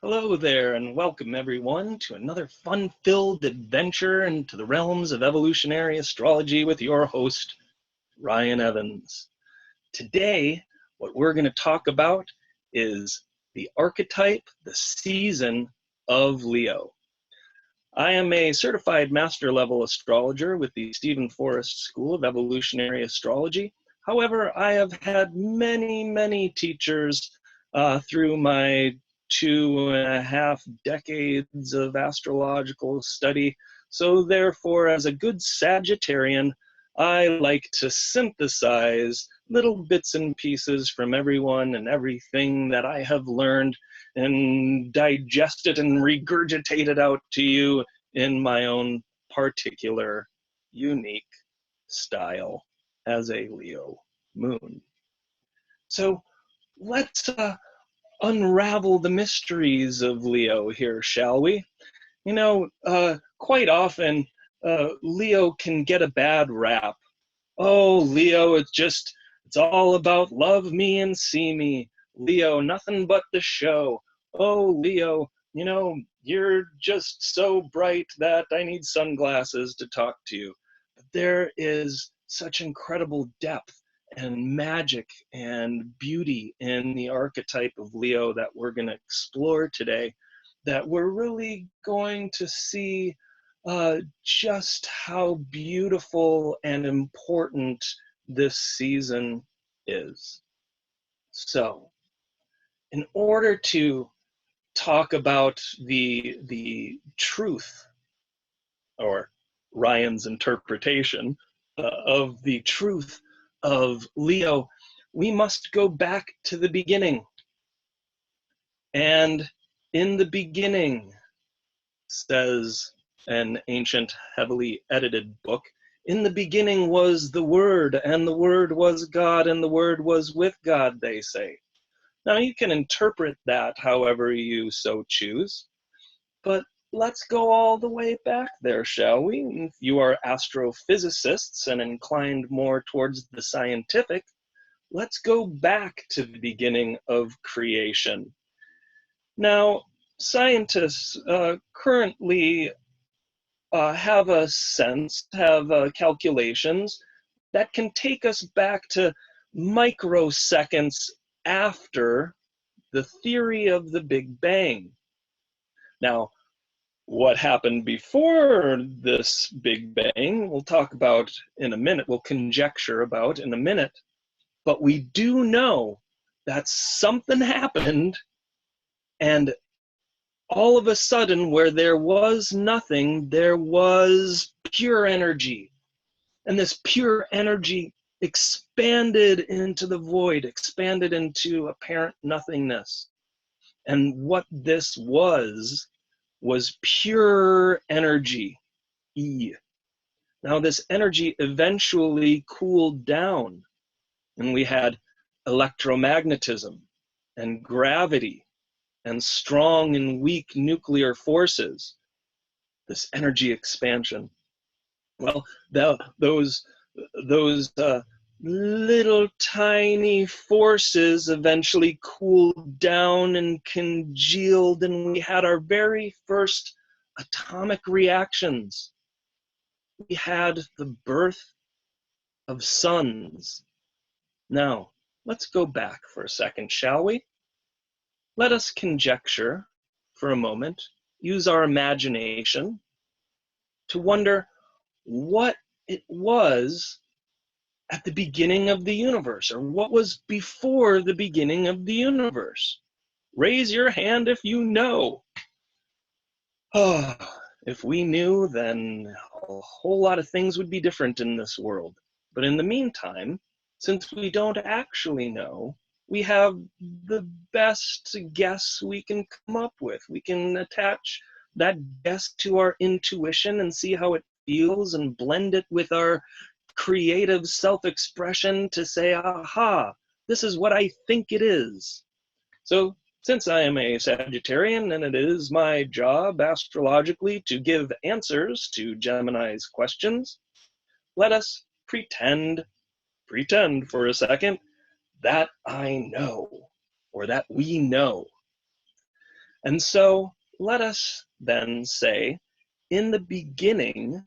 Hello there, and welcome everyone to another fun-filled adventure into the realms of evolutionary astrology with your host, Ryan Evans. Today, what we're going to talk about is the archetype, the season of Leo. I am a certified master-level astrologer with the Forrest School of Evolutionary Astrology. However, I have had many teachers through my 2.5 decades of astrological study. So therefore, as a good Sagittarian, I like to synthesize little bits and pieces from everyone and everything that I have learned and digest it and regurgitate it out to you in my own particular, unique style as a Leo moon. So let's unravel the mysteries of Leo here, shall we? You know, quite often Leo can get a bad rap. Oh, Leo, it's all about love me and see me. Leo, nothing but the show. Oh, Leo, you're just so bright that I need sunglasses to talk to you. But there is such incredible depth and magic and beauty in the archetype of Leo that we're going to explore today, that we're really going to see just how beautiful and important this season is. So, in order to talk about the truth, or Ryan's interpretation of the truth of Leo, we must go back to the beginning. And in the beginning, says an ancient, heavily edited book, in the beginning was the Word, and the Word was God, and the Word was with God, they say. Now, you can interpret that however you so choose, but let's go all the way back there, shall we? If you are astrophysicists and inclined more towards the scientific, let's go back to the beginning of creation. Now, scientists currently have calculations that can take us back to microseconds after the theory of the Big Bang. Now, what happened before this Big Bang, we'll talk about in a minute, we'll conjecture about in a minute, but we do know that something happened, and all of a sudden, where there was nothing, there was pure energy. And this pure energy expanded into the void, expanded into apparent nothingness. And what this was pure energy, E. Now this energy eventually cooled down, and we had electromagnetism and gravity and strong and weak nuclear forces, this energy expansion. Well, those little tiny forces eventually cooled down and congealed, and we had our very first atomic reactions. We had the birth of suns. Now, let's go back for a second, shall we? Let us conjecture for a moment, use our imagination to wonder what it was at the beginning of the universe, or what was before the beginning of the universe. Raise your hand if you know. Oh, if we knew, then a whole lot of things would be different in this world. But in the meantime, since we don't actually know, we have the best guess we can come up with. We can attach that guess to our intuition and see how it feels and blend it with our creative self-expression to say, aha, this is what I think it is. So since I am a Sagittarian and it is my job astrologically to give answers to Gemini's questions, let us pretend for a second that I know, or that we know. And so let us then say, in the beginning,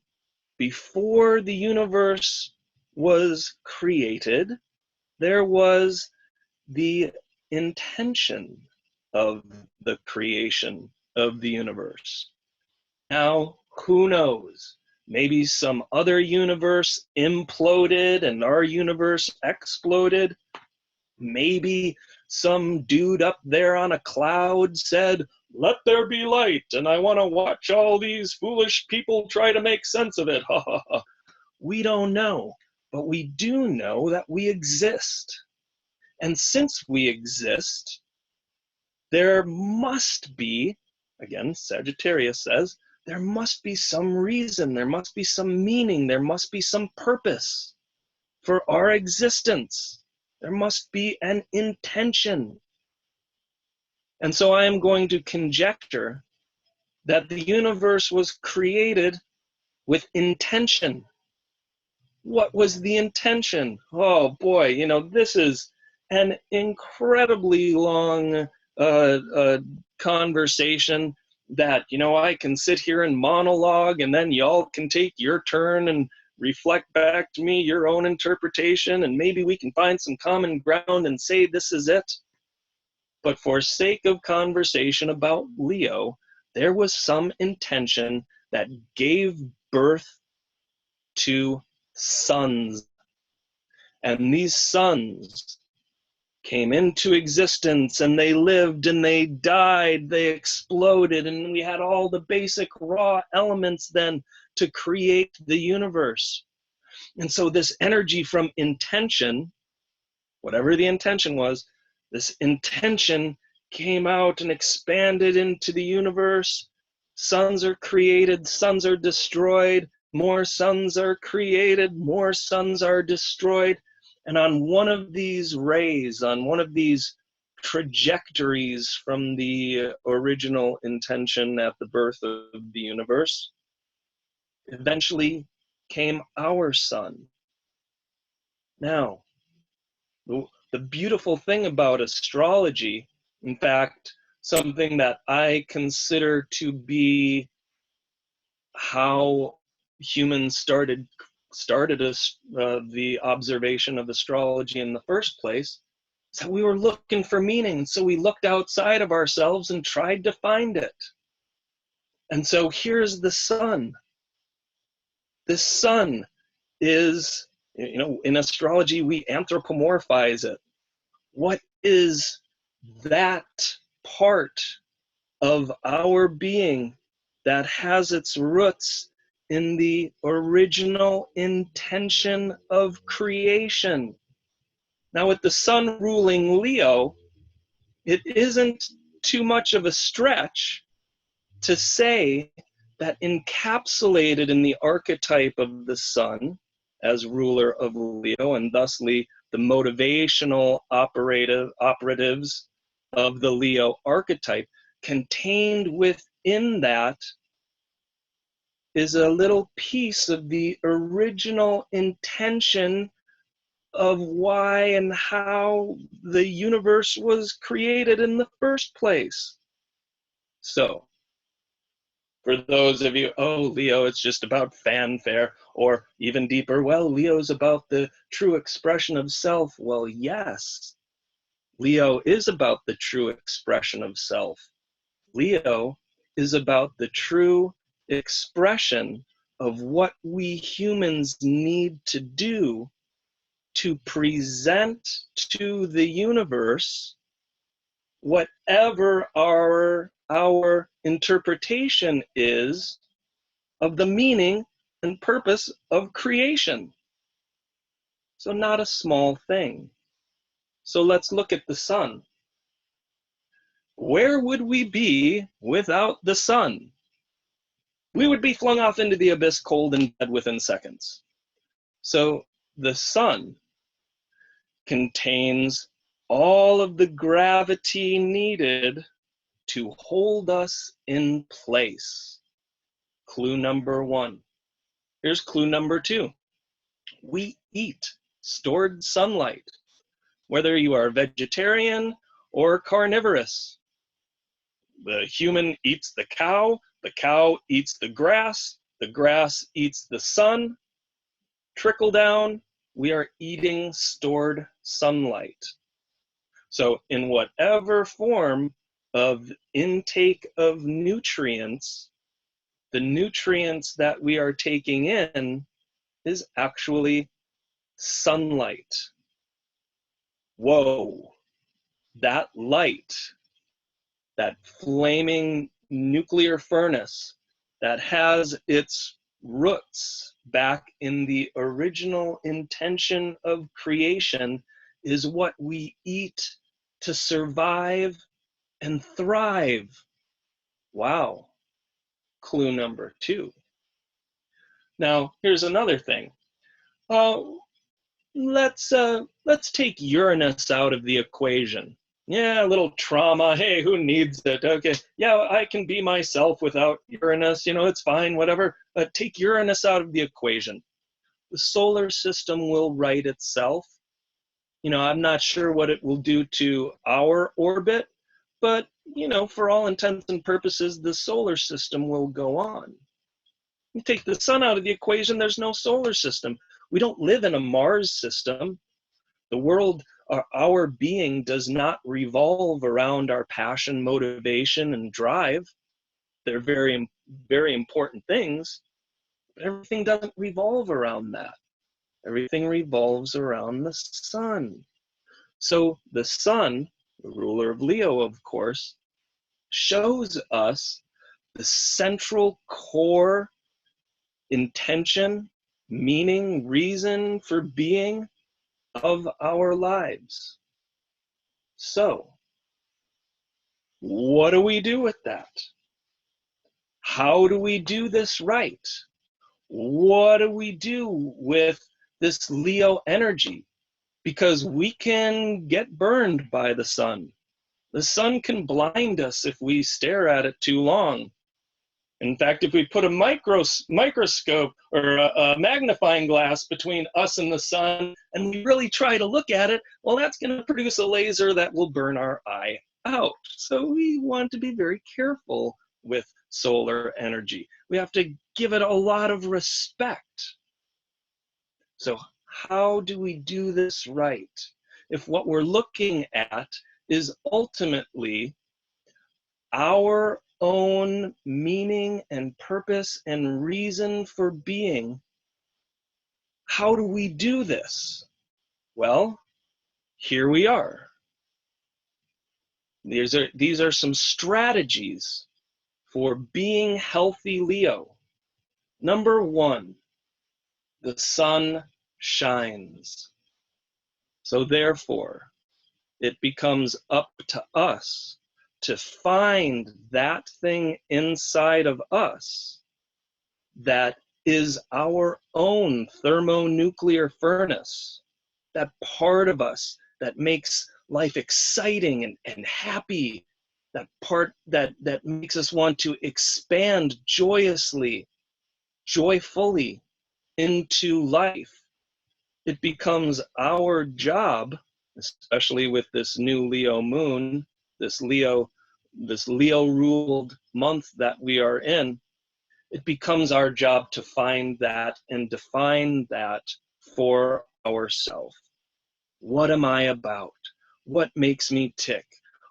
before the universe was created, there was the intention of the creation of the universe. Now, who knows? Maybe some other universe imploded and our universe exploded. Maybe some dude up there on a cloud said, "Let there be light, and I want to watch all these foolish people try to make sense of it." Ha ha ha. We don't know, but we do know that we exist. And since we exist, there must be, again, Sagittarius says, there must be some reason, there must be some meaning, there must be some purpose for our existence. There must be an intention. And so I am going to conjecture that the universe was created with intention. What was the intention? Oh boy, you know, this is an incredibly long conversation that, you know, I can sit here and monologue, and then y'all can take your turn and reflect back to me your own interpretation, and maybe we can find some common ground and say this is it. But for sake of conversation about Leo, there was some intention that gave birth to sons. And these sons came into existence, and they lived and they died, they exploded, and we had all the basic raw elements then to create the universe. And so this energy from intention, whatever the intention was, this intention came out and expanded into the universe. Suns are created, suns are destroyed, more suns are created, more suns are destroyed. And on one of these rays, on one of these trajectories from the original intention at the birth of the universe, eventually came our sun. Now, the beautiful thing about astrology, in fact, something that I consider to be how humans started the observation of astrology in the first place, is that we were looking for meaning. So we looked outside of ourselves and tried to find it. And so here's the sun. This sun is, you know, in astrology, we anthropomorphize it. What is that part of our being that has its roots in the original intention of creation? Now, with the sun ruling Leo, it isn't too much of a stretch to say that encapsulated in the archetype of the sun as ruler of Leo, and thusly the motivational operatives of the Leo archetype, contained within that is a little piece of the original intention of why and how the universe was created in the first place. So, for those of you, oh, Leo, it's just about fanfare, or even deeper, well, Leo's about the true expression of self. Well, yes, Leo is about the true expression of self. Leo is about the true expression of what we humans need to do to present to the universe whatever our interpretation is of the meaning and purpose of creation. So not a small thing. So let's look at the sun. Where would we be without the sun? We would be flung off into the abyss, cold and dead within seconds. So the sun contains all of the gravity needed to hold us in place. Clue number one. Here's clue number two. We eat stored sunlight, whether you are vegetarian or carnivorous. The human eats the cow eats the grass eats the sun. Trickle down, we are eating stored sunlight. So in whatever form of intake of nutrients, the nutrients that we are taking in is actually sunlight. Whoa, that light, that flaming nuclear furnace that has its roots back in the original intention of creation, is what we eat to survive and thrive. Wow. Clue number 2. Now, here's another thing. Let's take Uranus out of the equation. Yeah, a little trauma. Hey, who needs it? Okay, yeah, I can be myself without Uranus. It's fine, whatever. But take Uranus out of the equation. The solar system will right itself. I'm not sure what it will do to our orbit, but, for all intents and purposes, the solar system will go on. You take the sun out of the equation, there's no solar system. We don't live in a Mars system. The world, our being, does not revolve around our passion, motivation, and drive. They're very, very important things, but everything doesn't revolve around that. Everything revolves around the sun. So the sun, the ruler of Leo, of course, shows us the central core intention, meaning, reason for being of our lives. So, what do we do with that? How do we do this right? What do we do with this Leo energy? Because we can get burned by the sun. The sun can blind us if we stare at it too long. In fact, if we put a microscope or a magnifying glass between us and the sun, and we really try to look at it, well, that's going to produce a laser that will burn our eye out. So we want to be very careful with solar energy. We have to give it a lot of respect. So how do we do this right? If what we're looking at is ultimately our own meaning and purpose and reason for being, how do we do this? Well, here we are. These are some strategies for being healthy Leo. Number 1, the sun shines. So therefore, it becomes up to us to find that thing inside of us that is our own thermonuclear furnace, that part of us that makes life exciting and happy, that part that makes us want to expand joyfully into life. It becomes our job, especially with this new Leo moon, this Leo ruled month that we are in, it becomes our job to find that and define that for ourselves. What am I about? What makes me tick?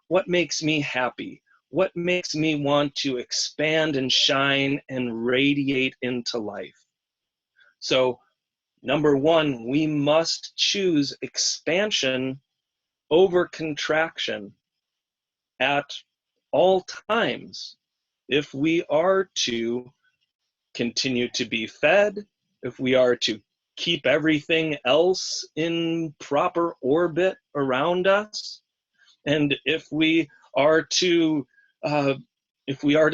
What makes me happy? What makes me want to expand and shine and radiate into life? So, number 1, we must choose expansion over contraction at all times if we are to continue to be fed, if we are to keep everything else in proper orbit around us, and if we are to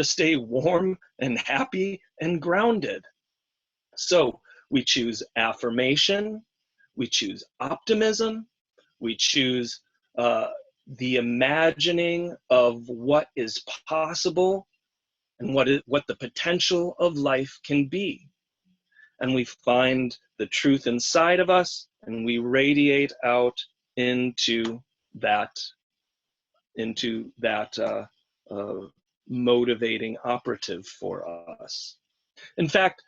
stay warm and happy and grounded. So we choose affirmation, we choose optimism, we choose the imagining of what is possible and what the potential of life can be. And we find the truth inside of us, and we radiate out into that motivating operative for us. In fact,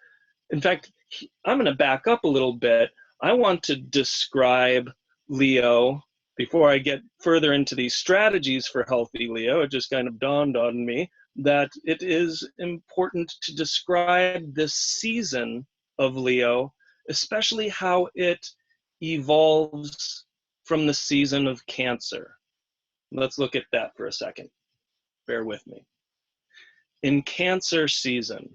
I'm going to back up a little bit. I want to describe Leo before I get further into these strategies for healthy Leo. It just kind of dawned on me that it is important to describe this season of Leo, especially how it evolves from the season of Cancer. Let's look at that for a second. Bear with me. In Cancer season,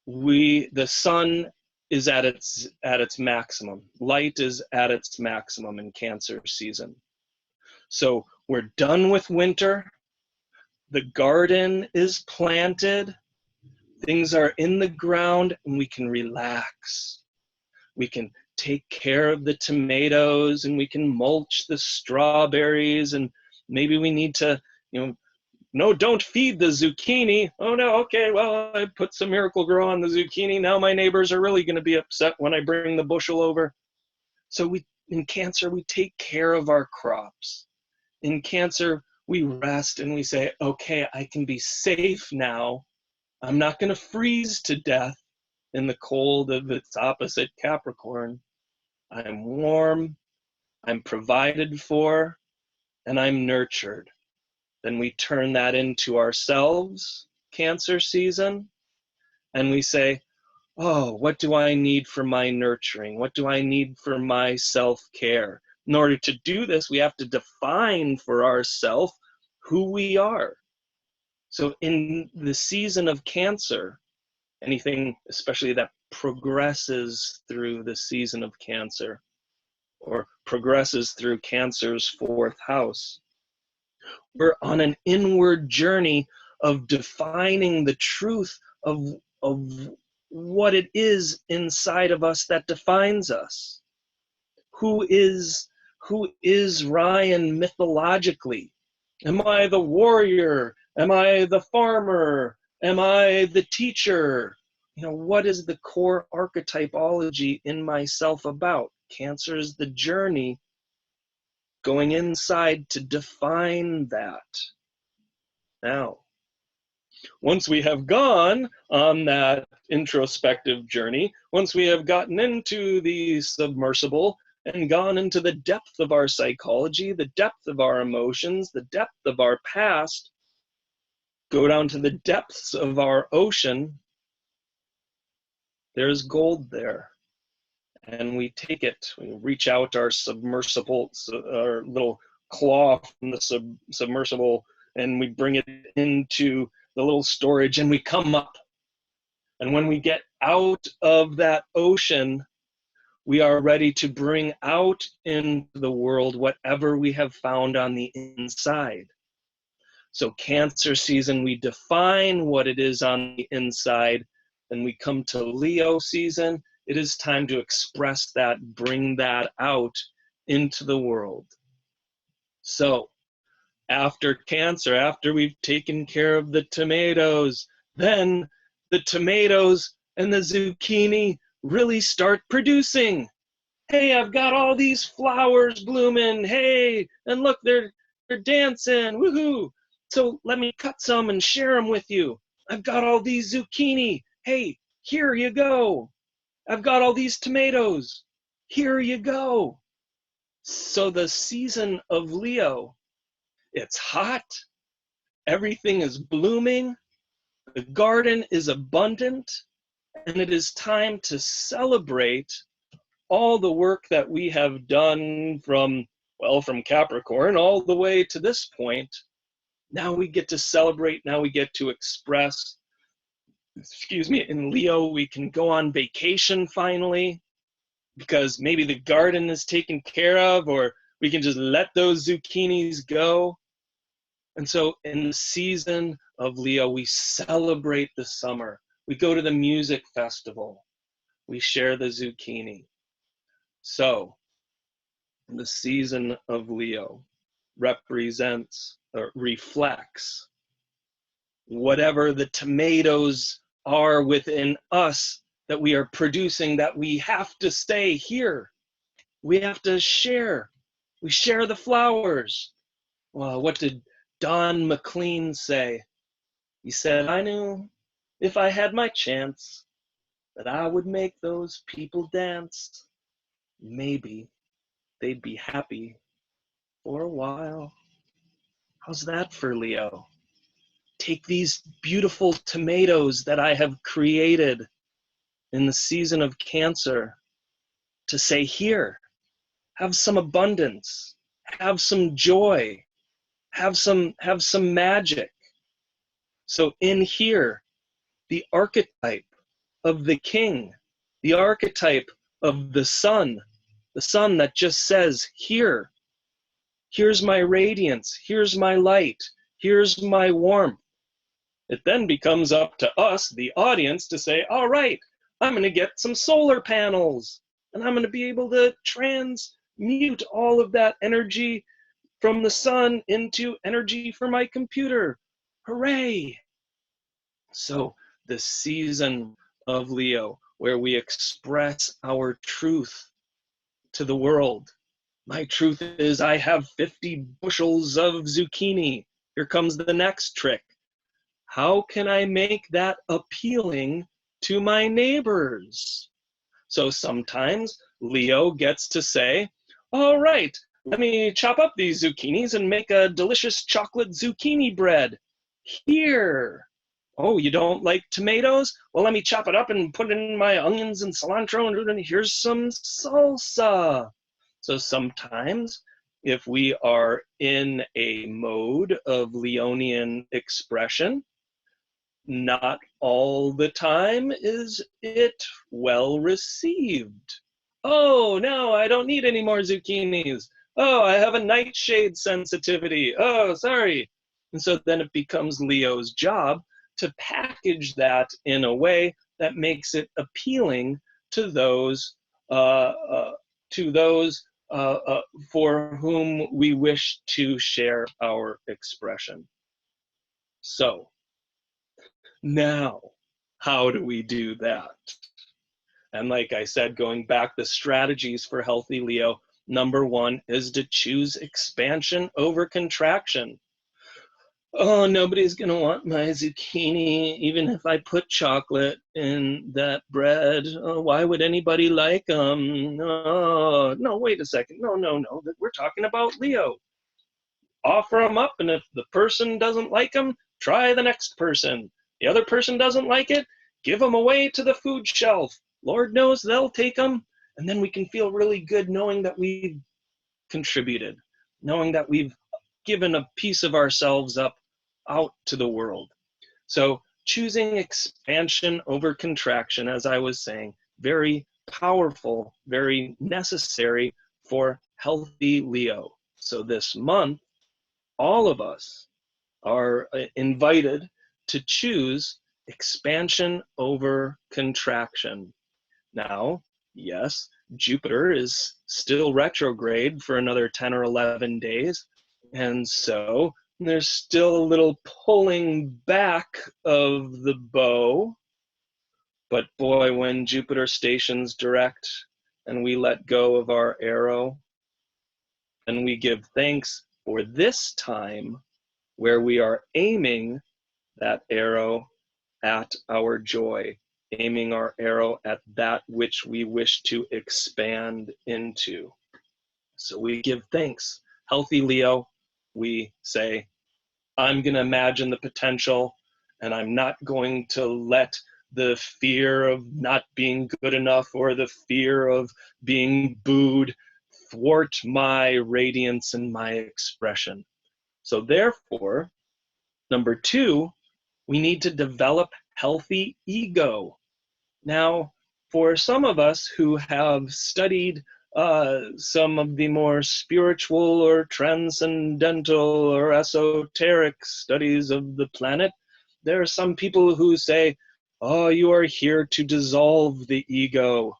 the sun is at its maximum. Light is at its maximum in Cancer season. So we're done with winter. The garden is planted. Things are in the ground, and we can relax. We can take care of the tomatoes, and we can mulch the strawberries, and maybe we need to, no, don't feed the zucchini. Oh no, okay, well, I put some Miracle Grow on the zucchini. Now my neighbors are really going to be upset when I bring the bushel over. So in Cancer, we take care of our crops. In Cancer, we rest and we say, okay, I can be safe now. I'm not going to freeze to death in the cold of its opposite, Capricorn. I'm warm, I'm provided for, and I'm nurtured. Then we turn that into ourselves, Cancer season, and we say, oh, what do I need for my nurturing? What do I need for my self-care? In order to do this, we have to define for ourselves who we are. So in the season of Cancer, anything especially that progresses through the season of Cancer or progresses through Cancer's fourth house, we're on an inward journey of defining the truth of what it is inside of us that defines us. Who is Ryan mythologically? Am I the warrior? Am I the farmer? Am I the teacher? What is the core archetypology in myself about? Cancer is the journey going inside to define that. Now, once we have gone on that introspective journey, once we have gotten into the submersible and gone into the depth of our psychology, the depth of our emotions, the depth of our past, go down to the depths of our ocean, there's gold there. And we take it, we reach out our submersible, our little claw from the submersible, and we bring it into the little storage, and we come up. And when we get out of that ocean, we are ready to bring out into the world whatever we have found on the inside. So Cancer season, we define what it is on the inside. Then we come to Leo season. It is time to express that, bring that out into the world. So after Cancer, after we've taken care of the tomatoes, then the tomatoes and the zucchini really start producing. Hey, I've got all these flowers blooming. Hey, and look, they're dancing. Woohoo! So let me cut some and share them with you. I've got all these zucchini. Hey, here you go. I've got all these tomatoes. Here you go. So the season of Leo, it's hot. Everything is blooming. The garden is abundant. And it is time to celebrate all the work that we have done from Capricorn all the way to this point. Now we get to celebrate. Now we get to express. In Leo, we can go on vacation finally, because maybe the garden is taken care of, or we can just let those zucchinis go. And so in the season of Leo, we celebrate the summer. We go to the music festival. We share the zucchini. So the season of Leo represents or reflects whatever the tomatoes are within us that we are producing, that we have to stay here. We have to share. We share the flowers. Well, what did Don McLean say? He said, I knew if I had my chance that I would make those people dance. Maybe they'd be happy for a while. How's that for Leo? Take these beautiful tomatoes that I have created in the season of Cancer to say, here, have some abundance, have some joy, have some magic. So in here, the archetype of the king, the archetype of the sun that just says, here's my radiance, here's my light, here's my warmth. It then becomes up to us, the audience, to say, all right, I'm going to get some solar panels, and I'm going to be able to transmute all of that energy from the sun into energy for my computer. Hooray! So the season of Leo, where we express our truth to the world. My truth is I have 50 bushels of zucchini. Here comes the next trick. How can I make that appealing to my neighbors? So sometimes Leo gets to say, all right, let me chop up these zucchinis and make a delicious chocolate zucchini bread. Here. Oh, you don't like tomatoes? Well, let me chop it up and put it in my onions and cilantro, and here's some salsa. So sometimes if we are in a mode of Leonian expression, not all the time is it well received. Oh, no, I don't need any more zucchinis. Oh, I have a nightshade sensitivity. Oh, sorry. And so then it becomes Leo's job to package that in a way that makes it appealing to those uh, uh, for whom we wish to share our expression. So now, how do we do that? And like I said, going back, the strategies for healthy Leo, number one is to choose expansion over contraction. Oh, nobody's going to want my zucchini, even if I put chocolate in that bread. Oh, why would anybody like them? Oh, no, wait a second. No. We're talking about Leo. Offer them up, and if the person doesn't like them, try the next person. The other person doesn't like it, give them away to the food shelf. Lord knows they'll take them, and then we can feel really good knowing that we've contributed, knowing that we've given a piece of ourselves up out to the world. So choosing expansion over contraction, as I was saying, very powerful, very necessary for healthy Leo. So this month, all of us are invited to choose expansion over contraction. Now, yes, Jupiter is still retrograde for another 10 or 11 days, and so there's still a little pulling back of the bow. But boy, when Jupiter stations direct and we let go of our arrow, and we give thanks for this time where we are aiming that arrow at our joy, aiming our arrow at that which we wish to expand into. So we give thanks. Healthy Leo, we say, I'm going to imagine the potential, and I'm not going to let the fear of not being good enough or the fear of being booed thwart my radiance and my expression. So therefore, number two, we need to develop healthy ego. Now, for some of us who have studied some of the more spiritual or transcendental or esoteric studies of the planet, there are some people who say, oh, you are here to dissolve the ego.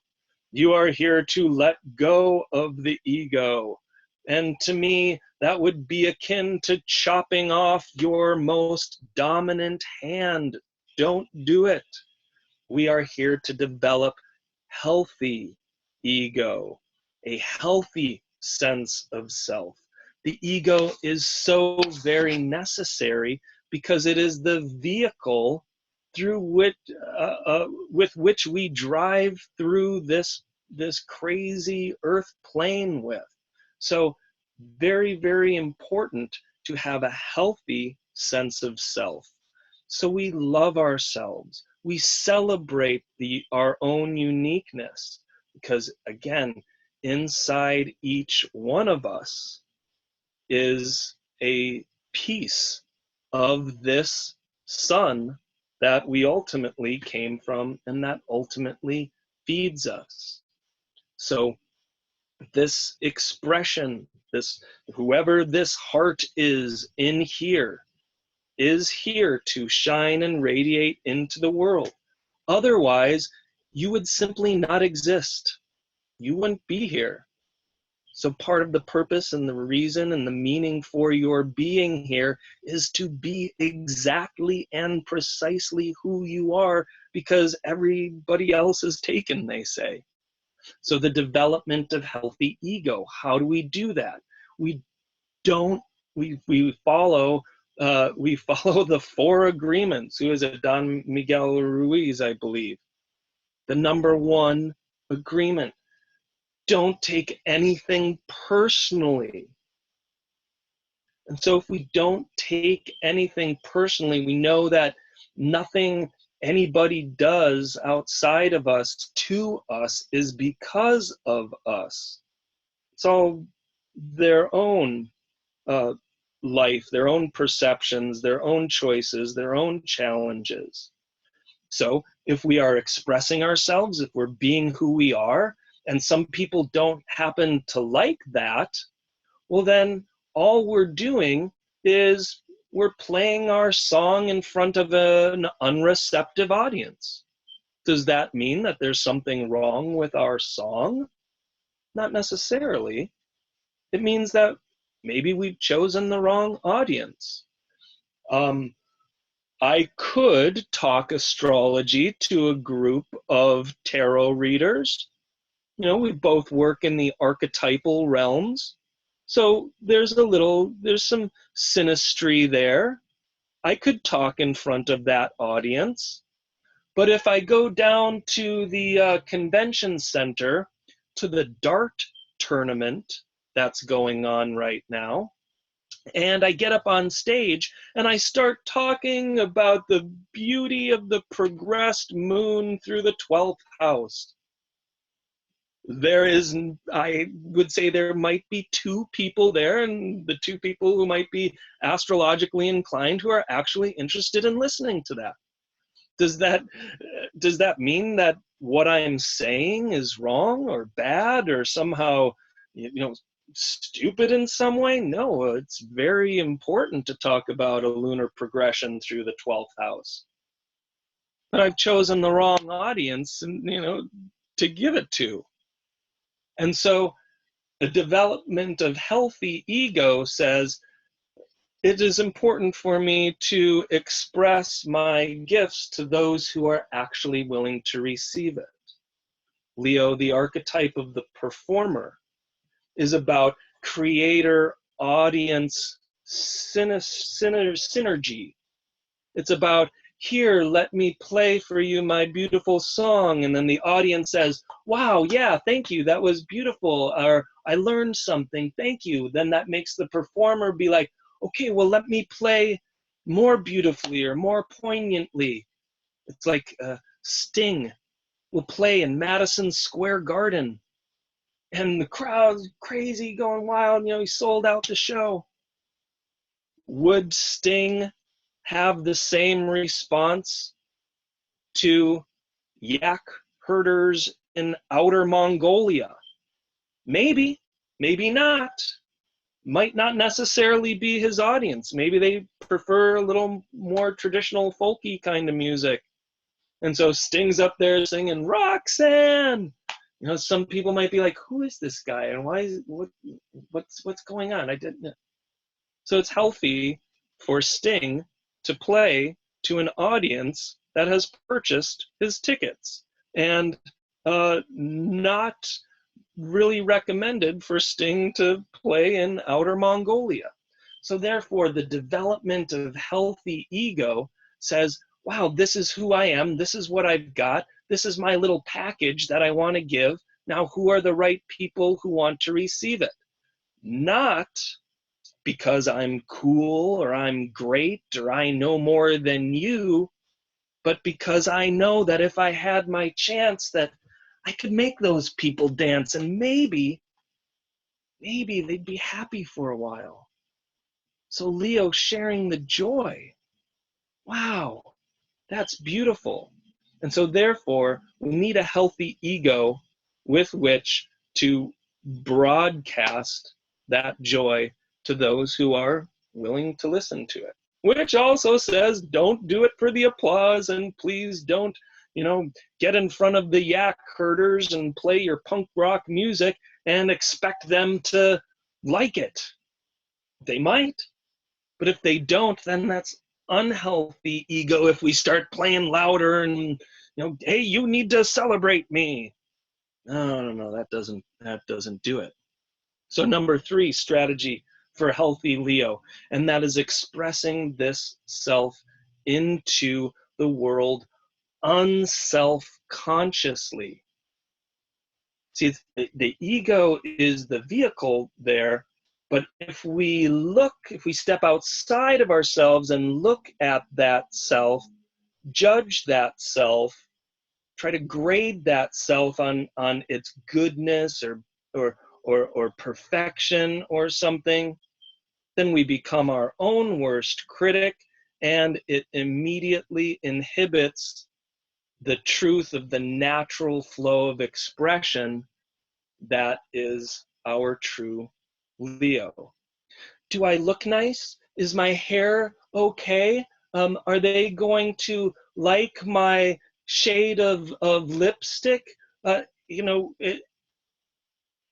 You are here to let go of the ego. And to me, that would be akin to chopping off your most dominant hand. Don't do it. We are here to develop healthy ego, a healthy sense of self. the ego is so very necessary because it is the vehicle through which, with which we drive through this crazy earth plane with. So very, very important to have a healthy sense of self. So we love ourselves. We celebrate our own uniqueness because, again, inside each one of us is a piece of this sun that we ultimately came from and that ultimately feeds us. So this expression, whoever this heart is in here, is here to shine and radiate into the world. Otherwise, you would simply not exist. You wouldn't be here. So part of the purpose and the reason and the meaning for your being here is to be exactly and precisely who you are, because everybody else is taken, they say. So the development of healthy ego, how do we do that? We follow the 4 agreements. Who is it? Don Miguel Ruiz, I believe. The number 1 agreement: don't take anything personally. And so if we don't take anything personally, we know that nothing anybody does outside of us to us is because of us. It's all their own life, their own perceptions, their own choices, their own challenges. So if we are expressing ourselves, if we're being who we are, and some people don't happen to like that, well then all we're doing is we're playing our song in front of an unreceptive audience. Does that mean that there's something wrong with our song? Not necessarily. It means that maybe we've chosen the wrong audience. I could talk astrology to a group of tarot readers. You know, we both work in the archetypal realms. So there's some synastry there. I could talk in front of that audience. But if I go down to the convention center, to the dart tournament that's going on right now, and I get up on stage and I start talking about the beauty of the progressed moon through the 12th house, I would say there might be 2 people there, and the 2 people who might be astrologically inclined who are actually interested in listening to that. Does that mean that what I'm saying is wrong or bad or somehow, stupid in some way? No, it's very important to talk about a lunar progression through the 12th house. But I've chosen the wrong audience and, to give it to. And so the development of healthy ego says, it is important for me to express my gifts to those who are actually willing to receive it. Leo, the archetype of the performer, is about creator-audience synergy. It's about, here, let me play for you my beautiful song. And then the audience says, wow, yeah, thank you, that was beautiful. Or I learned something, thank you. Then that makes the performer be like, okay, well, let me play more beautifully or more poignantly. It's like Sting will play in Madison Square Garden. And the crowd's crazy, going wild, he sold out the show. Would Sting have the same response to yak herders in outer Mongolia? Maybe, maybe not. Might not necessarily be his audience. Maybe they prefer a little more traditional folky kind of music. And so Sting's up there singing Roxanne. Some people might be like, who is this guy? And why is what's going on? I didn't know. So it's healthy for Sting to play to an audience that has purchased his tickets and not really recommended for Sting to play in Outer Mongolia. So therefore, the development of healthy ego says, wow, this is who I am. This is what I've got. This is my little package that I want to give. Now, who are the right people who want to receive it? Not because I'm cool or I'm great or I know more than you, but because I know that if I had my chance that I could make those people dance and maybe they'd be happy for a while. So Leo sharing the joy. Wow, that's beautiful. And so therefore, we need a healthy ego with which to broadcast that joy to those who are willing to listen to it. Which also says, don't do it for the applause, and please don't, get in front of the yak herders and play your punk rock music and expect them to like it. They might, but if they don't, then that's unhealthy ego if we start playing louder and, hey, you need to celebrate me. No, that doesn't do it. So number 3 strategy for healthy Leo, and that is expressing this self into the world unself-consciously. See, the ego is the vehicle there, but if we step outside of ourselves and look at that self, judge that self, try to grade that self on its goodness or perfection or something, then we become our own worst critic, and it immediately inhibits the truth of the natural flow of expression that is our true Leo. Do I look nice? Is my hair okay? Are they going to like my shade of lipstick?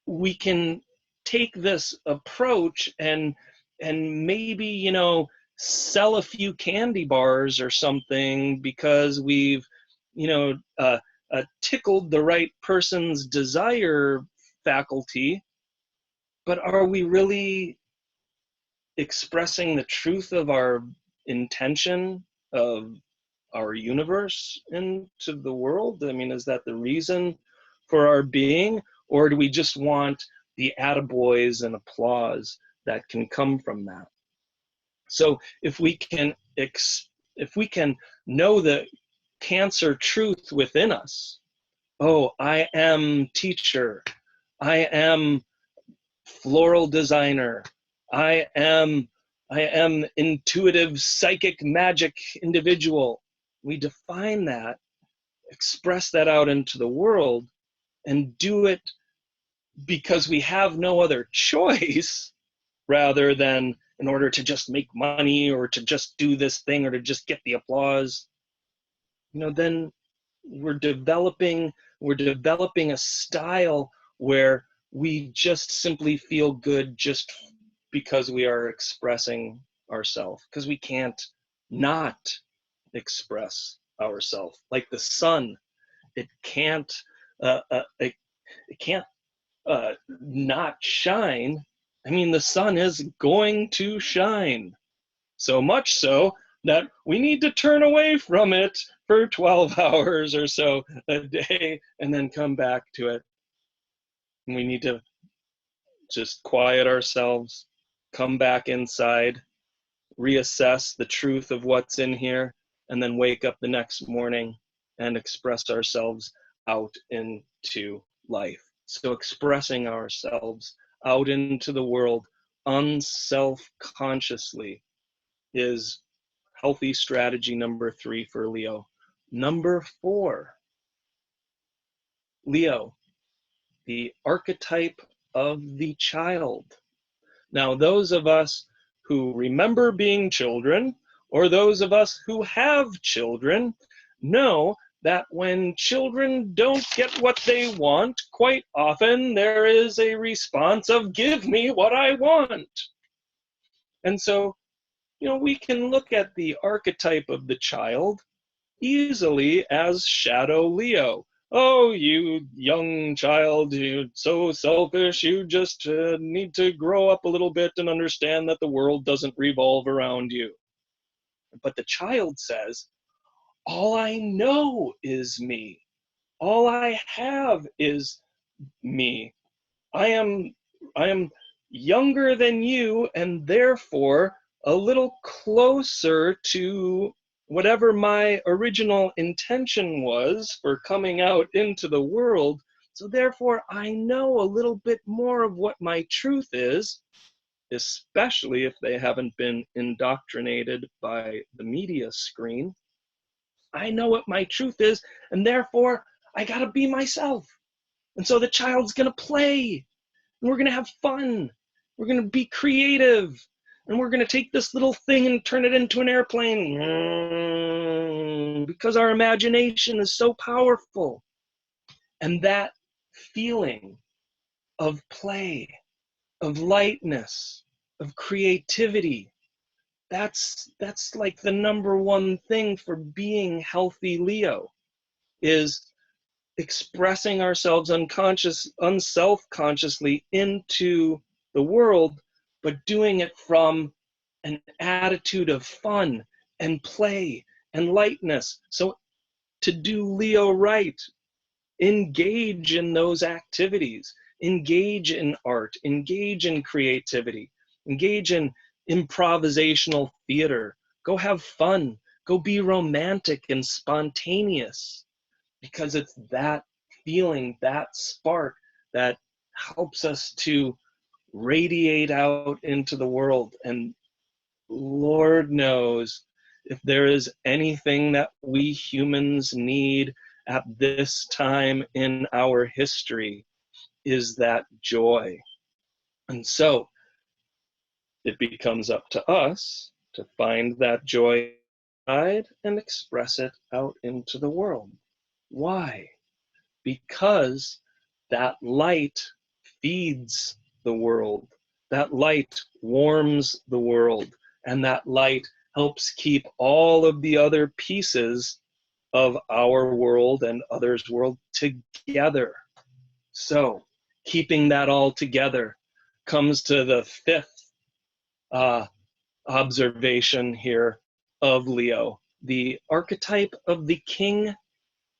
We can take this approach and maybe sell a few candy bars or something because we've tickled the right person's desire faculty, but are we really expressing the truth of our intention of our universe into the world? I mean, is that the reason for our being, or do we just want the attaboys and applause that can come from that? So if we can know the Cancer truth within us, oh, I am teacher, I am floral designer, I am intuitive psychic magic individual. We define that, express that out into the world, and do it because we have no other choice, rather than in order to just make money or to just do this thing or to just get the applause. Then we're developing a style where we just simply feel good just because we are expressing ourselves, because we can't not express ourselves. Like the sun, it can't not shine. I mean, the sun is going to shine, so much so that we need to turn away from it for 12 hours or so a day and then come back to it. And we need to just quiet ourselves, come back inside, reassess the truth of what's in here, and then wake up the next morning and express ourselves out into life. So expressing ourselves out into the world unself-consciously is healthy strategy number 3 for Leo. Number 4, Leo, the archetype of the child. Now, those of us who remember being children, or those of us who have children, know that when children don't get what they want, quite often there is a response of, give me what I want. And so, we can look at the archetype of the child easily as Shadow Leo. oh, you young child, you're so selfish, you just need to grow up a little bit and understand that the world doesn't revolve around you. But the child says, all I know is me. All I have is me. I am younger than you, and therefore a little closer to whatever my original intention was for coming out into the world. So therefore I know a little bit more of what my truth is, especially if they haven't been indoctrinated by the media screen. I know what my truth is, and therefore I gotta be myself. And so the child's gonna play, and we're gonna have fun. We're gonna be creative, and we're gonna take this little thing and turn it into an airplane, because our imagination is so powerful. And that feeling of play, of lightness, of creativity, that's like the number one thing for being healthy Leo, is expressing ourselves unself-consciously into the world, but doing it from an attitude of fun and play and lightness. So to do Leo right, engage in those activities, engage in art, engage in creativity, engage in improvisational theater, go have fun, go be romantic and spontaneous, because it's that feeling, that spark, that helps us to radiate out into the world. And Lord knows, if there is anything that we humans need at this time in our history, is that joy. And so it becomes up to us to find that joy inside and express it out into the world. Why? Because that light feeds the world. That light warms the world. And that light helps keep all of the other pieces of our world and others' world together. So, keeping that all together comes to the fifth observation here of Leo, the archetype of the king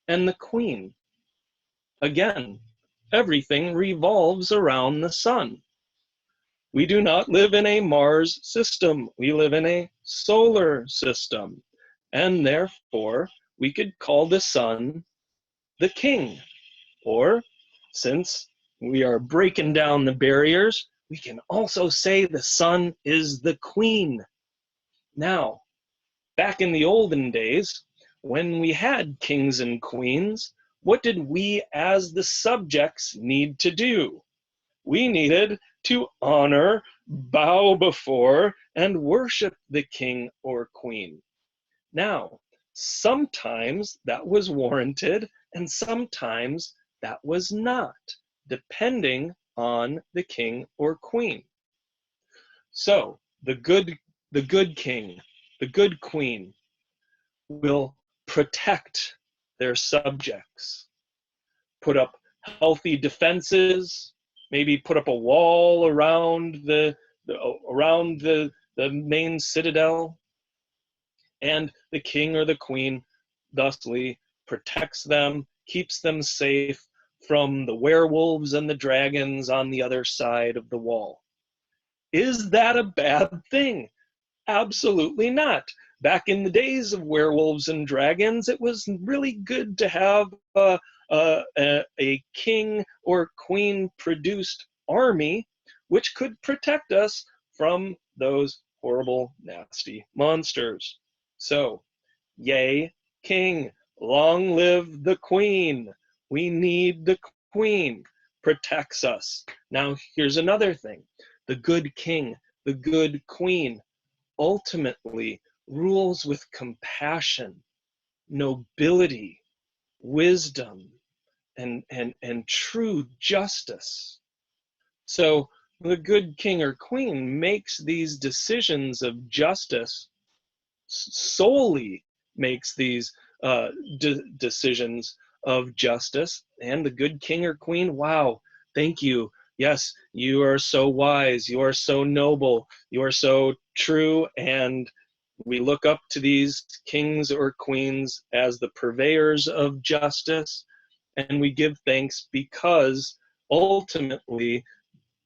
and the queen. Again, everything revolves around the sun. We do not live in a Mars system. We live in a solar system. And therefore, we could call the sun the king. Or, since we are breaking down the barriers, we can also say the sun is the queen. Now, back in the olden days, when we had kings and queens, what did we as the subjects need to do? We needed to honor, bow before, and worship the king or queen. Now, sometimes that was warranted, and sometimes that was not, depending on the king or queen. So, the good king, the good queen, will protect their subjects, put up healthy defenses, maybe put up a wall around the main citadel, and the king or the queen thusly protects them, keeps them safe from the werewolves and the dragons on the other side of the wall. Is that a bad thing? Absolutely not. Back in the days of werewolves and dragons, it was really good to have a king or queen produced army which could protect us from those horrible, nasty monsters. So, yay, king, long live the queen. We need the queen, protects us. Now, here's another thing. The good king, the good queen, ultimately rules with compassion, nobility, wisdom, and true justice. So the good king or queen makes these decisions of justice, solely makes these decisions of justice, and the good king or queen, wow, thank you. Yes, you are so wise, you are so noble, you are so true, and we look up to these kings or queens as the purveyors of justice, and we give thanks because ultimately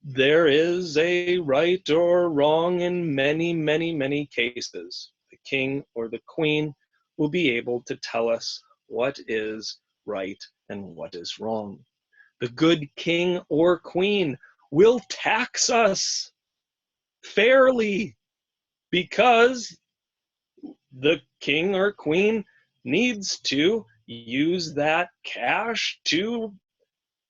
there is a right or wrong in many, many, many cases. The king or the queen will be able to tell us what is right and what is wrong. The good king or queen will tax us fairly because the king or queen needs to use that cash to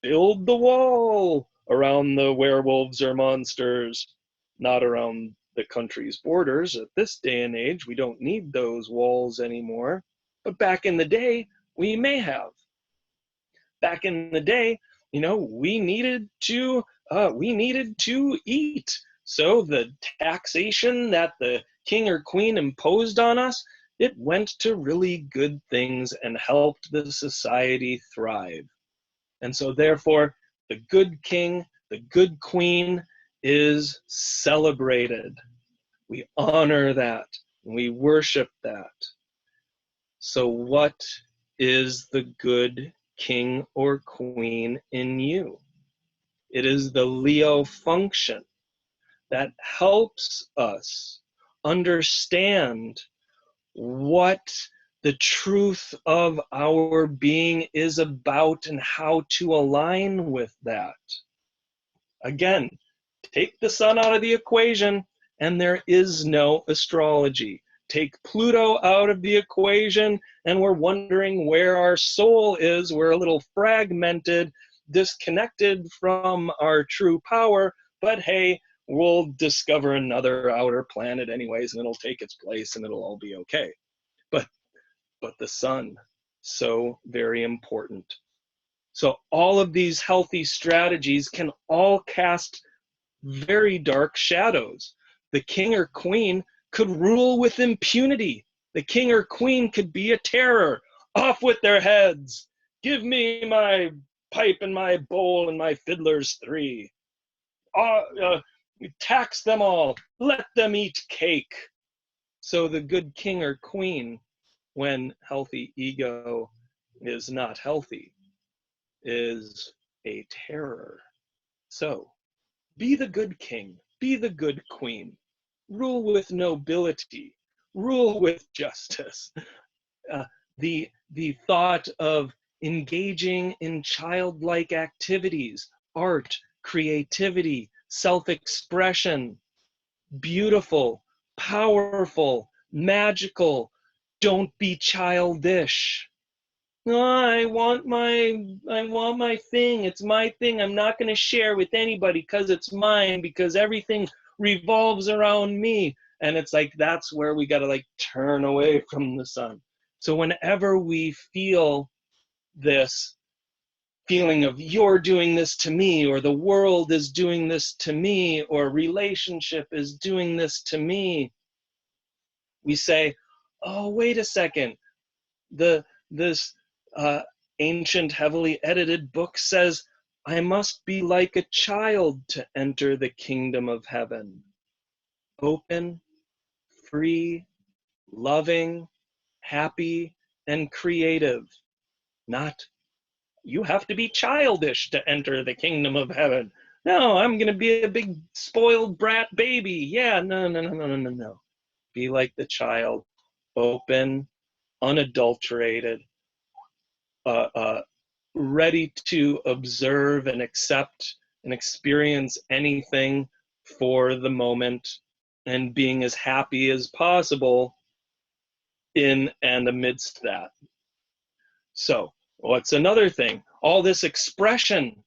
build the wall around the werewolves or monsters, not around the country's borders. At this day and age, we don't need those walls anymore. But back in the day, we may have. Back in the day, we needed to eat. So the taxation that the king or queen imposed on us, it went to really good things and helped the society thrive. And so therefore, the good king, the good queen is celebrated. We honor that. We worship that. So what is the good king or queen in you? It is the Leo function that helps us understand what the truth of our being is about and how to align with that. Again, take the sun out of the equation and there is no astrology. Take Pluto out of the equation and we're wondering where our soul is. We're a little fragmented, disconnected from our true power, but hey, we'll discover another outer planet anyways and it'll take its place and it'll all be okay. But the sun, so very important. So all of these healthy strategies can all cast very dark shadows. The king or queen could rule with impunity. The king or queen could be a terror. Off with their heads. Give me my pipe and my bowl and my fiddlers three. Tax them all. Let them eat cake. So the good king or queen, when healthy ego is not healthy, is a terror. So be the good king, be the good queen, rule with nobility, rule with justice. The thought of engaging in childlike activities, art, creativity, self-expression, beautiful, powerful, magical. Don't be childish. No, I want my thing. It's my thing. I'm not going to share with anybody because it's mine, because everything revolves around me. And it's like, that's where we got to like turn away from the sun. So whenever we feel this feeling of you're doing this to me, or the world is doing this to me, or relationship is doing this to me, we say, oh, wait a second. This ancient, heavily edited book says, I must be like a child to enter the kingdom of heaven. Open, free, loving, happy, and creative. Not, you have to be childish to enter the kingdom of heaven. No, I'm going to be a big spoiled brat baby. Yeah, no. Be like the child, open, unadulterated, ready to observe and accept and experience anything for the moment, and being as happy as possible in and amidst that. So what's another thing? All this expression,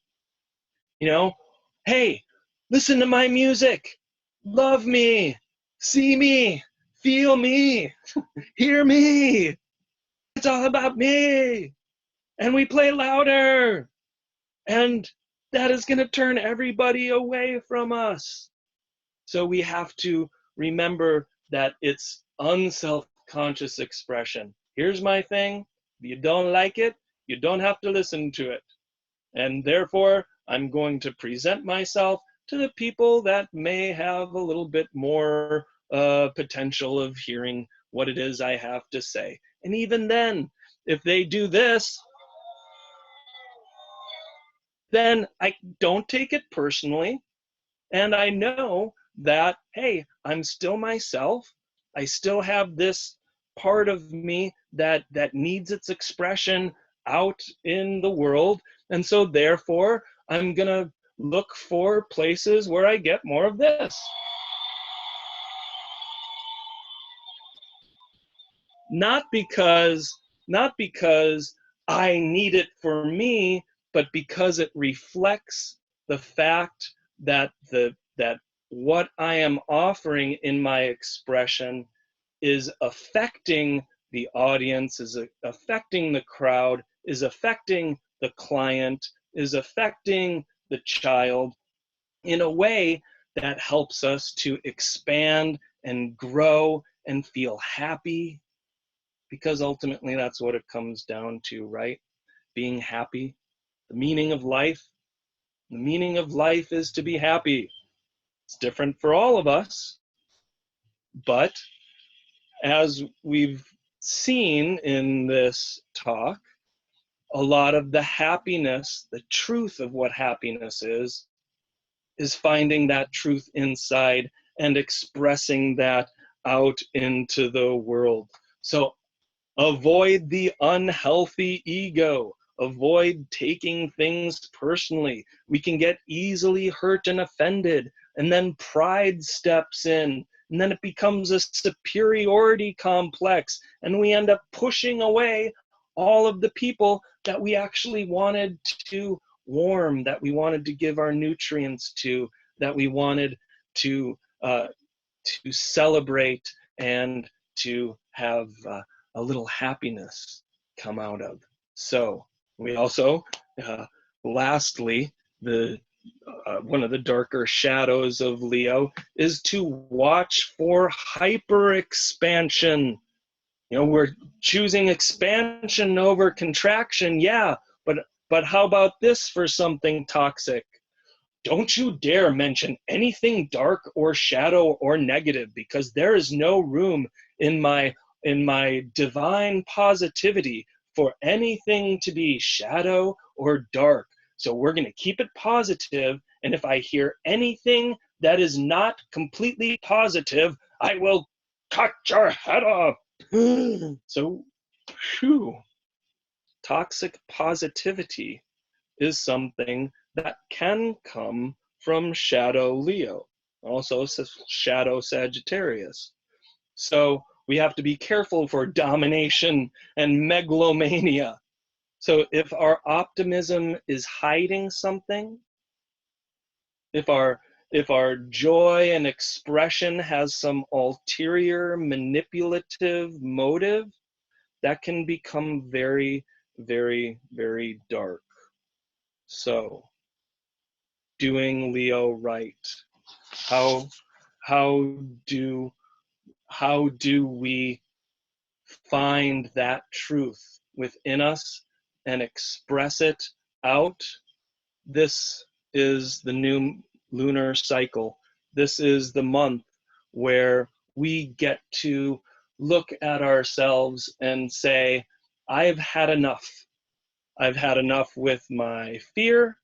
hey, listen to my music, love me, see me, feel me, hear me. It's all about me. And we play louder. And that is going to turn everybody away from us. So we have to remember that it's unself-conscious expression. Here's my thing. If you don't like it, You don't have to listen to it. And therefore, I'm going to present myself to the people that may have a little bit more potential of hearing what it is I have to say. And even then, if they do this, then I don't take it personally. And I know that, hey, I'm still myself. I still have this part of me that needs its expression out in the world. And so therefore, I'm going to look for places where I get more of this. Not because I need it for me, but because it reflects the fact that what I am offering in my expression is affecting the audience, is affecting the crowd, is affecting the client, is affecting the child in a way that helps us to expand and grow and feel happy, because ultimately that's what it comes down to, right? Being happy. The meaning of life. The meaning of life is to be happy. It's different for all of us, but as we've seen in this talk, a lot of the happiness, the truth of what happiness is finding that truth inside and expressing that out into the world. So avoid the unhealthy ego. Avoid taking things personally. We can get easily hurt and offended, and then pride steps in, and then it becomes a superiority complex, and we end up pushing away all of the people that we actually wanted to warm, that we wanted to give our nutrients to, that we wanted to celebrate and to have a little happiness come out of. So we also, lastly, the one of the darker shadows of Leo is to watch for hyper expansion. You know, we're choosing expansion over contraction, yeah, but how about this for something toxic? Don't you dare mention anything dark or shadow or negative, because there is no room in my divine positivity for anything to be shadow or dark. So we're going to keep it positive, and if I hear anything that is not completely positive, I will cut your head off. So, whew, toxic positivity is something that can come from shadow Leo, also shadow Sagittarius. So we have to be careful for domination and megalomania. So if our optimism is hiding something, if our joy and expression has some ulterior manipulative motive, that can become very, very, very dark. So doing Leo right. How do we find that truth within us and express it out? This is the new lunar cycle. This is the month where we get to look at ourselves and say, I've had enough. I've had enough with my fear.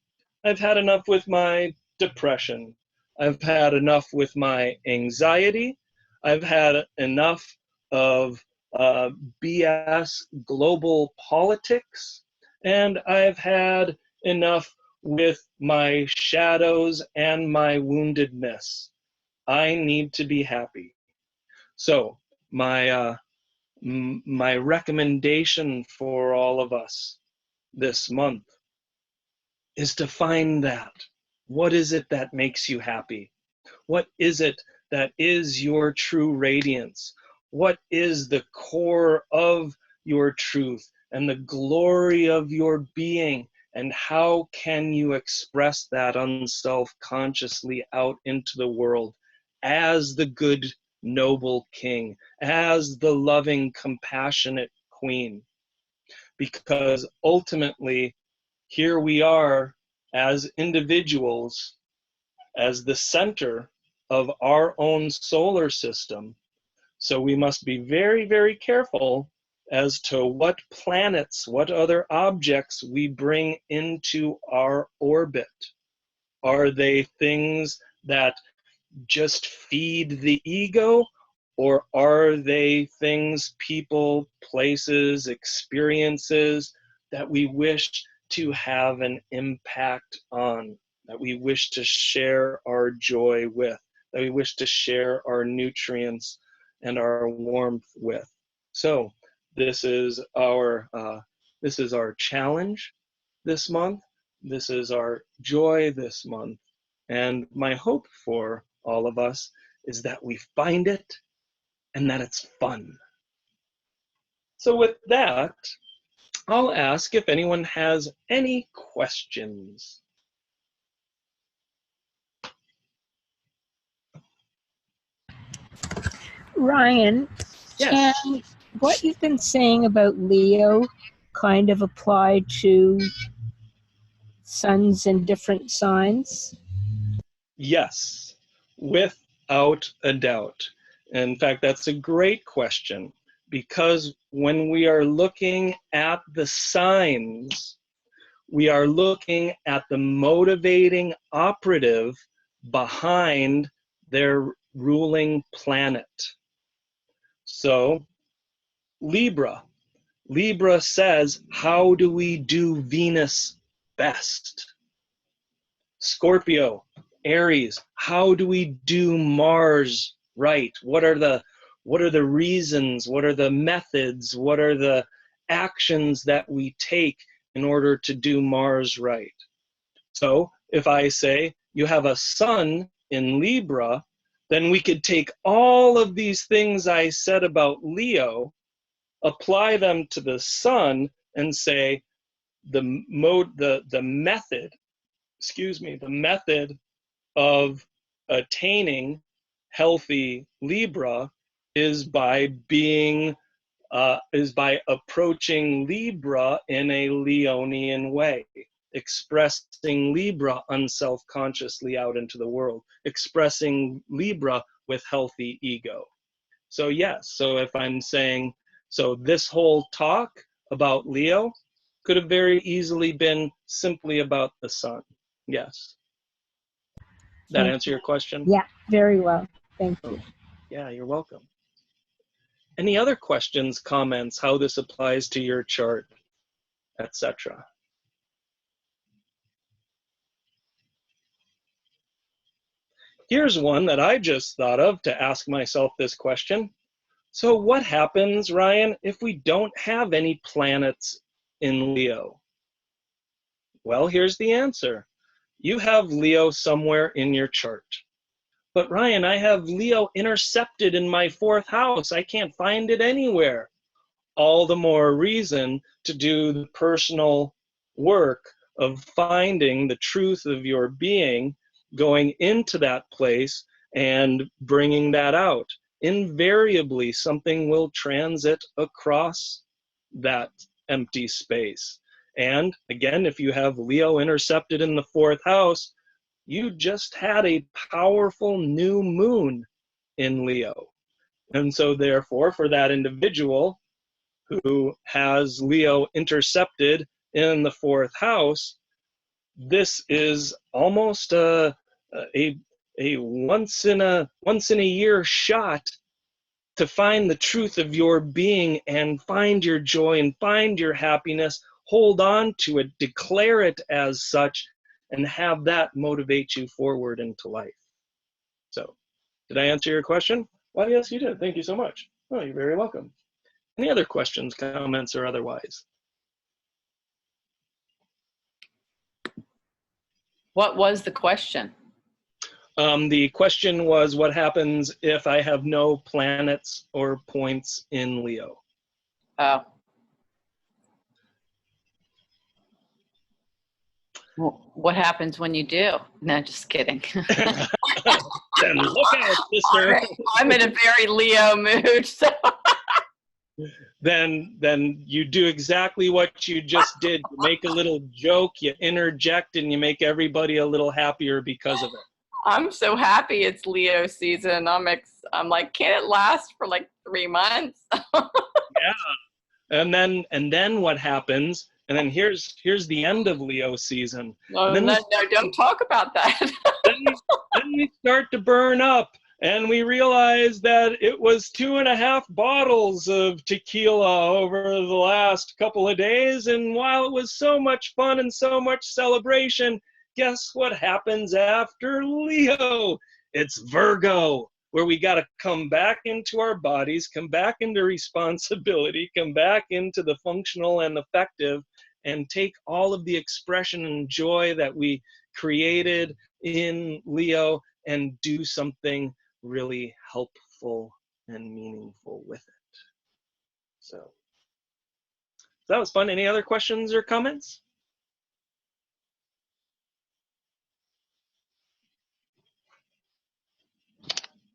I've had enough with my depression. I've had enough with my anxiety. I've had enough of BS global politics. And I've had enough with my shadows and my woundedness. I need to be happy. So my recommendation for all of us this month is to find that. What is it that makes you happy? What is it that is your true radiance? What is the core of your truth and the glory of your being? And how can you express that unself-consciously out into the world as the good, noble king, as the loving, compassionate queen? because ultimately here we are as individuals, as the center of our own solar system. So we must be very, very careful as to what planets, what other objects we bring into our orbit. Are they things that just feed the ego, or are they things, people, places, experiences that we wish to have an impact on, that we wish to share our joy with, that we wish to share our nutrients and our warmth with? So this is our challenge this month. This is our joy this month. And my hope for all of us is that we find it and that it's fun. So with that, I'll ask if anyone has any questions. Ryan, Yes. can what you've been saying about Leo kind of apply to suns in different signs? Yes, without a doubt. In fact, that's a great question, because when we are looking at the signs, we are looking at the motivating operative behind their ruling planet. So Libra says, how do we do Venus best? Scorpio, Aries, how do we do Mars right? What are the reasons? What are the methods? What are the actions that we take in order to do Mars right? So if I say you have a sun in Libra, then we could take all of these things I said about Leo, apply them to the sun, and say the method of attaining healthy Libra is by approaching Libra in a Leonian way, expressing Libra unself-consciously out into the world, expressing Libra with healthy ego. So yes, so if I'm saying, so this whole talk about Leo could have very easily been simply about the sun. Yes. That answer your question? Yeah, very well. Thank you. Yeah, you're welcome. Any other questions, comments, how this applies to your chart, etc.? Here's one that I just thought of to ask myself this question. So what happens, Ryan, if we don't have any planets in Leo? Well, here's the answer. You have Leo somewhere in your chart. But Ryan, I have Leo intercepted in my 4th house. I can't find it anywhere. All the more reason to do the personal work of finding the truth of your being, going into that place and bringing that out. Invariably, something will transit across that empty space. And again, if you have Leo intercepted in the 4th house, you just had a powerful new moon in Leo. And so therefore, for that individual who has Leo intercepted in the 4th house, this is almost a once in a year shot to find the truth of your being and find your joy and find your happiness, hold on to it, declare it as such, and have that motivate you forward into life. So, did I answer your question? Well, yes, you did. Thank you so much. Oh, you're very welcome. Any other questions, comments, or otherwise? What was the question? The question was, what happens if I have no planets or points in Leo? Oh. Well, what happens when you do? No, just kidding. Then look out, sister. I'm in a very Leo mood, so then you do exactly what you just did. You make a little joke, you interject, and you make everybody a little happier because of it. I'm so happy it's Leo season. I'm like, can it last for like 3 months? Yeah. And then what happens? And then here's the end of Leo season. No, And then no, don't talk about that. then we start to burn up, and we realize that it was 2.5 bottles of tequila over the last couple of days. And while it was so much fun and so much celebration, guess what happens after Leo? It's Virgo, where we got to come back into our bodies, come back into responsibility, come back into the functional and effective, and take all of the expression and joy that we created in Leo and do something really helpful and meaningful with it. So that was fun. Any other questions or comments?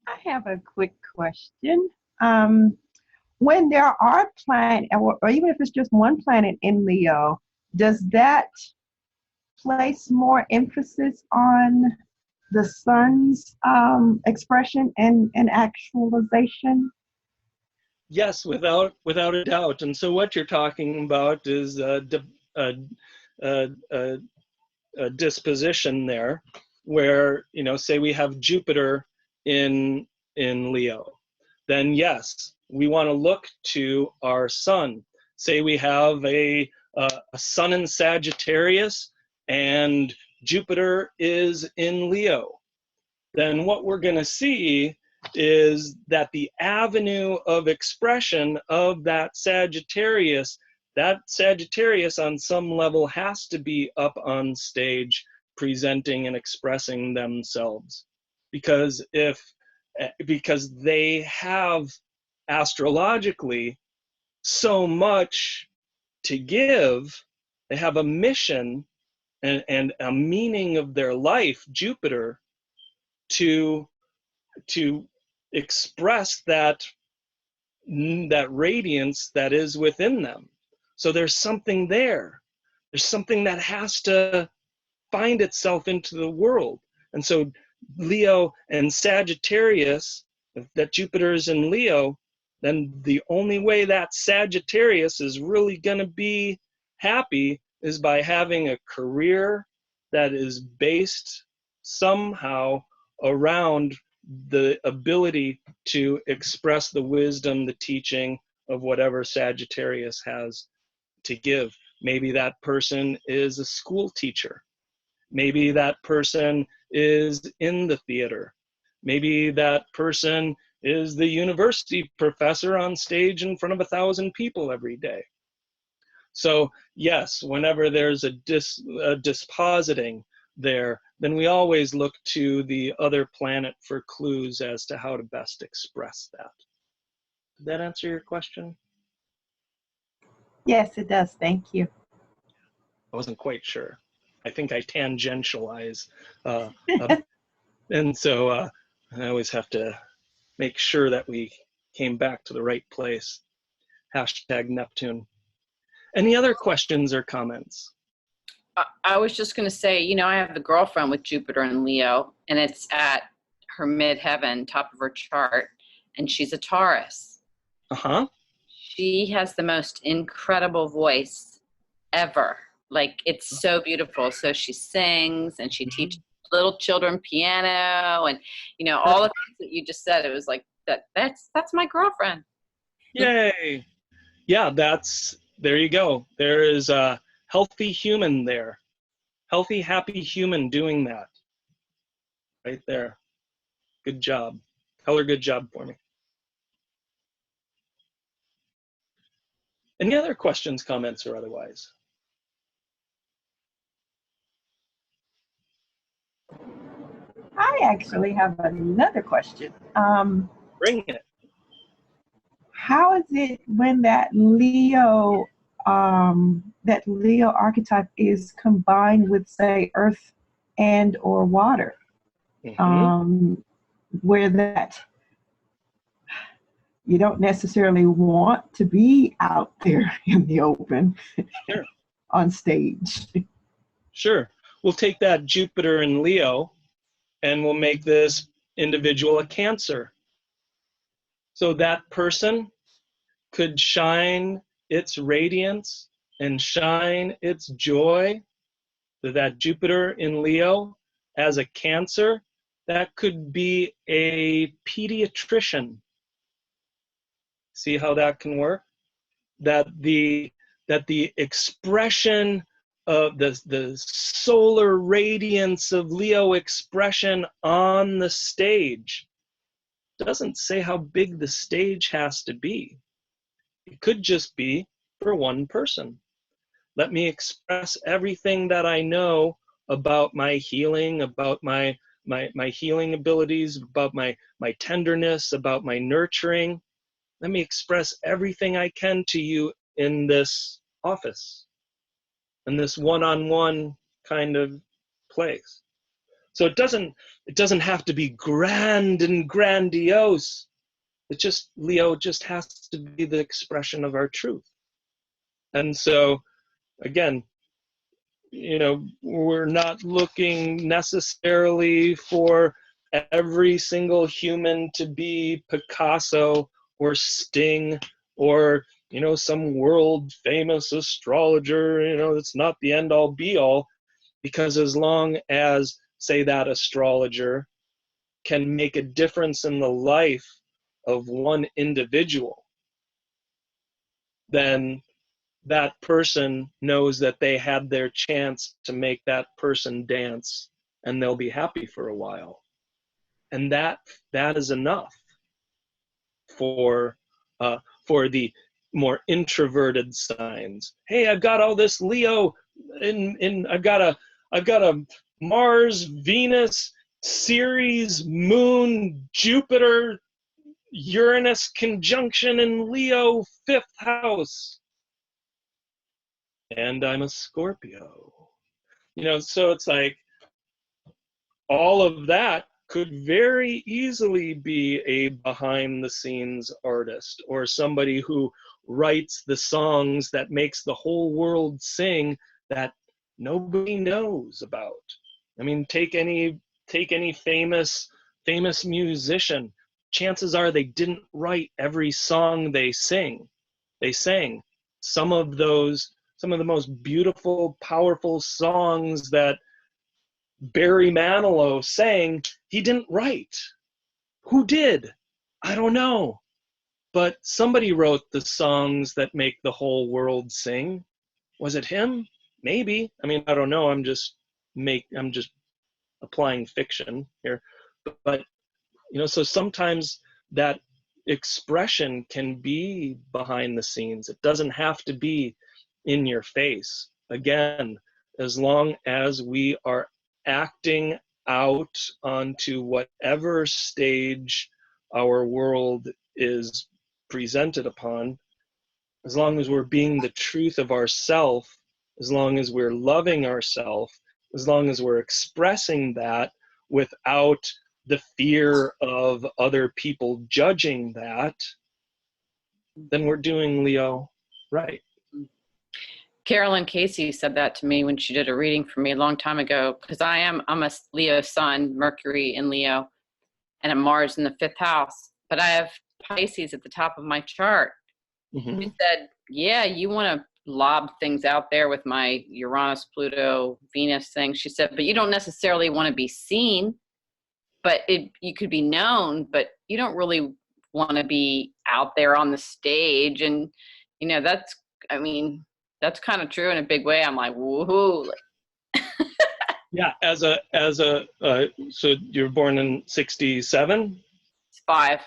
I have a quick question. When there are planets, or even if it's just one planet in Leo, does that place more emphasis on the sun's expression and actualization? Yes, without a doubt. And so what you're talking about is a disposition there, where, you know, say we have Jupiter in Leo, then yes, we want to look to our sun. Say we have a sun in Sagittarius and Jupiter is in Leo, then what we're going to see is that the avenue of expression of that Sagittarius on some level has to be up on stage presenting and expressing themselves, because they have astrologically so much to give. They have a mission and a meaning of their life, Jupiter, to express that radiance that is within them. So there's something there. There's something that has to find itself into the world. And so Leo and Sagittarius, if that Jupiter is in Leo, then the only way that Sagittarius is really going to be happy is by having a career that is based somehow around the ability to express the wisdom, the teaching of whatever Sagittarius has to give. Maybe that person is a school teacher. Maybe that person is in the theater. Maybe that person is the university professor on stage in front of 1,000 people every day. So yes, whenever there's a dispositing there, then we always look to the other planet for clues as to how to best express that. Did that answer your question? Yes, it does. Thank you. I wasn't quite sure. I think I tangentialize. And so I always have to make sure that we came back to the right place. #Neptune. Any other questions or comments? I was just going to say, you know, I have a girlfriend with Jupiter and Leo, and it's at her midheaven, top of her chart, and she's a Taurus. Uh-huh. She has the most incredible voice ever. Like, it's so beautiful. So she sings and she teaches little children piano, and, you know, all the things that you just said. It was like, that's my girlfriend. Yay. Yeah, there you go. There is a healthy human there. Healthy, happy human doing that. Right there. Good job. Tell her good job for me. Any other questions, comments, or otherwise? I actually have another question. Bring it. How is it when that Leo archetype is combined with, say, earth and or water, where that, you don't necessarily want to be out there in the open. Sure. On stage. Sure. We'll take that Jupiter in Leo and we'll make this individual a Cancer. So that person could shine its radiance and shine its joy. So that Jupiter in Leo as a Cancer, that could be a pediatrician. See how that can work? That the expression of the solar radiance of Leo expression on the stage doesn't say how big the stage has to be. It could just be for one person. Let me express everything that I know about my healing, about my healing abilities, about my tenderness, about my nurturing. Let me express everything I can to you in this office, in this one-on-one kind of place. So it doesn't have to be grand and grandiose. Leo just has to be the expression of our truth. And so, again, we're not looking necessarily for every single human to be Picasso or Sting or, some world famous astrologer. It's not the end all be all, because as long as, say, that astrologer can make a difference in the life of one individual, then that person knows that they had their chance to make that person dance, and they'll be happy for a while. And that is enough for the more introverted signs. Hey, I've got all this Leo I've got a Mars, Venus, Ceres, Moon, Jupiter, Uranus conjunction in Leo, 5th house. And I'm a Scorpio. So it's like all of that could very easily be a behind the scenes artist or somebody who writes the songs that makes the whole world sing that nobody knows about. I mean, take any famous musician. Chances are they didn't write every song they sang. Some of the most beautiful, powerful songs that Barry Manilow sang, he didn't write. Who did? I don't know. But somebody wrote the songs that make the whole world sing. Was it him? Maybe. I mean, I don't know. I'm just applying fiction here. But so sometimes that expression can be behind the scenes. It doesn't have to be in your face. Again, as long as we are acting out onto whatever stage our world is presented upon, as long as we're being the truth of ourself, as long as we're loving ourself, as long as we're expressing that without the fear of other people judging that, then we're doing Leo right. Carolyn Casey said that to me when she did a reading for me a long time ago, because I'm a Leo sun, Mercury in Leo, and a Mars in the 5th house, but I have Pisces at the top of my chart. Mm-hmm. She said, yeah, you want to lob things out there with my Uranus, Pluto, Venus thing. She said, but you don't necessarily want to be seen, but you could be known, but you don't really want to be out there on the stage. And, that's kind of true in a big way. I'm like, woohoo. Yeah, so you're born in 67? 5.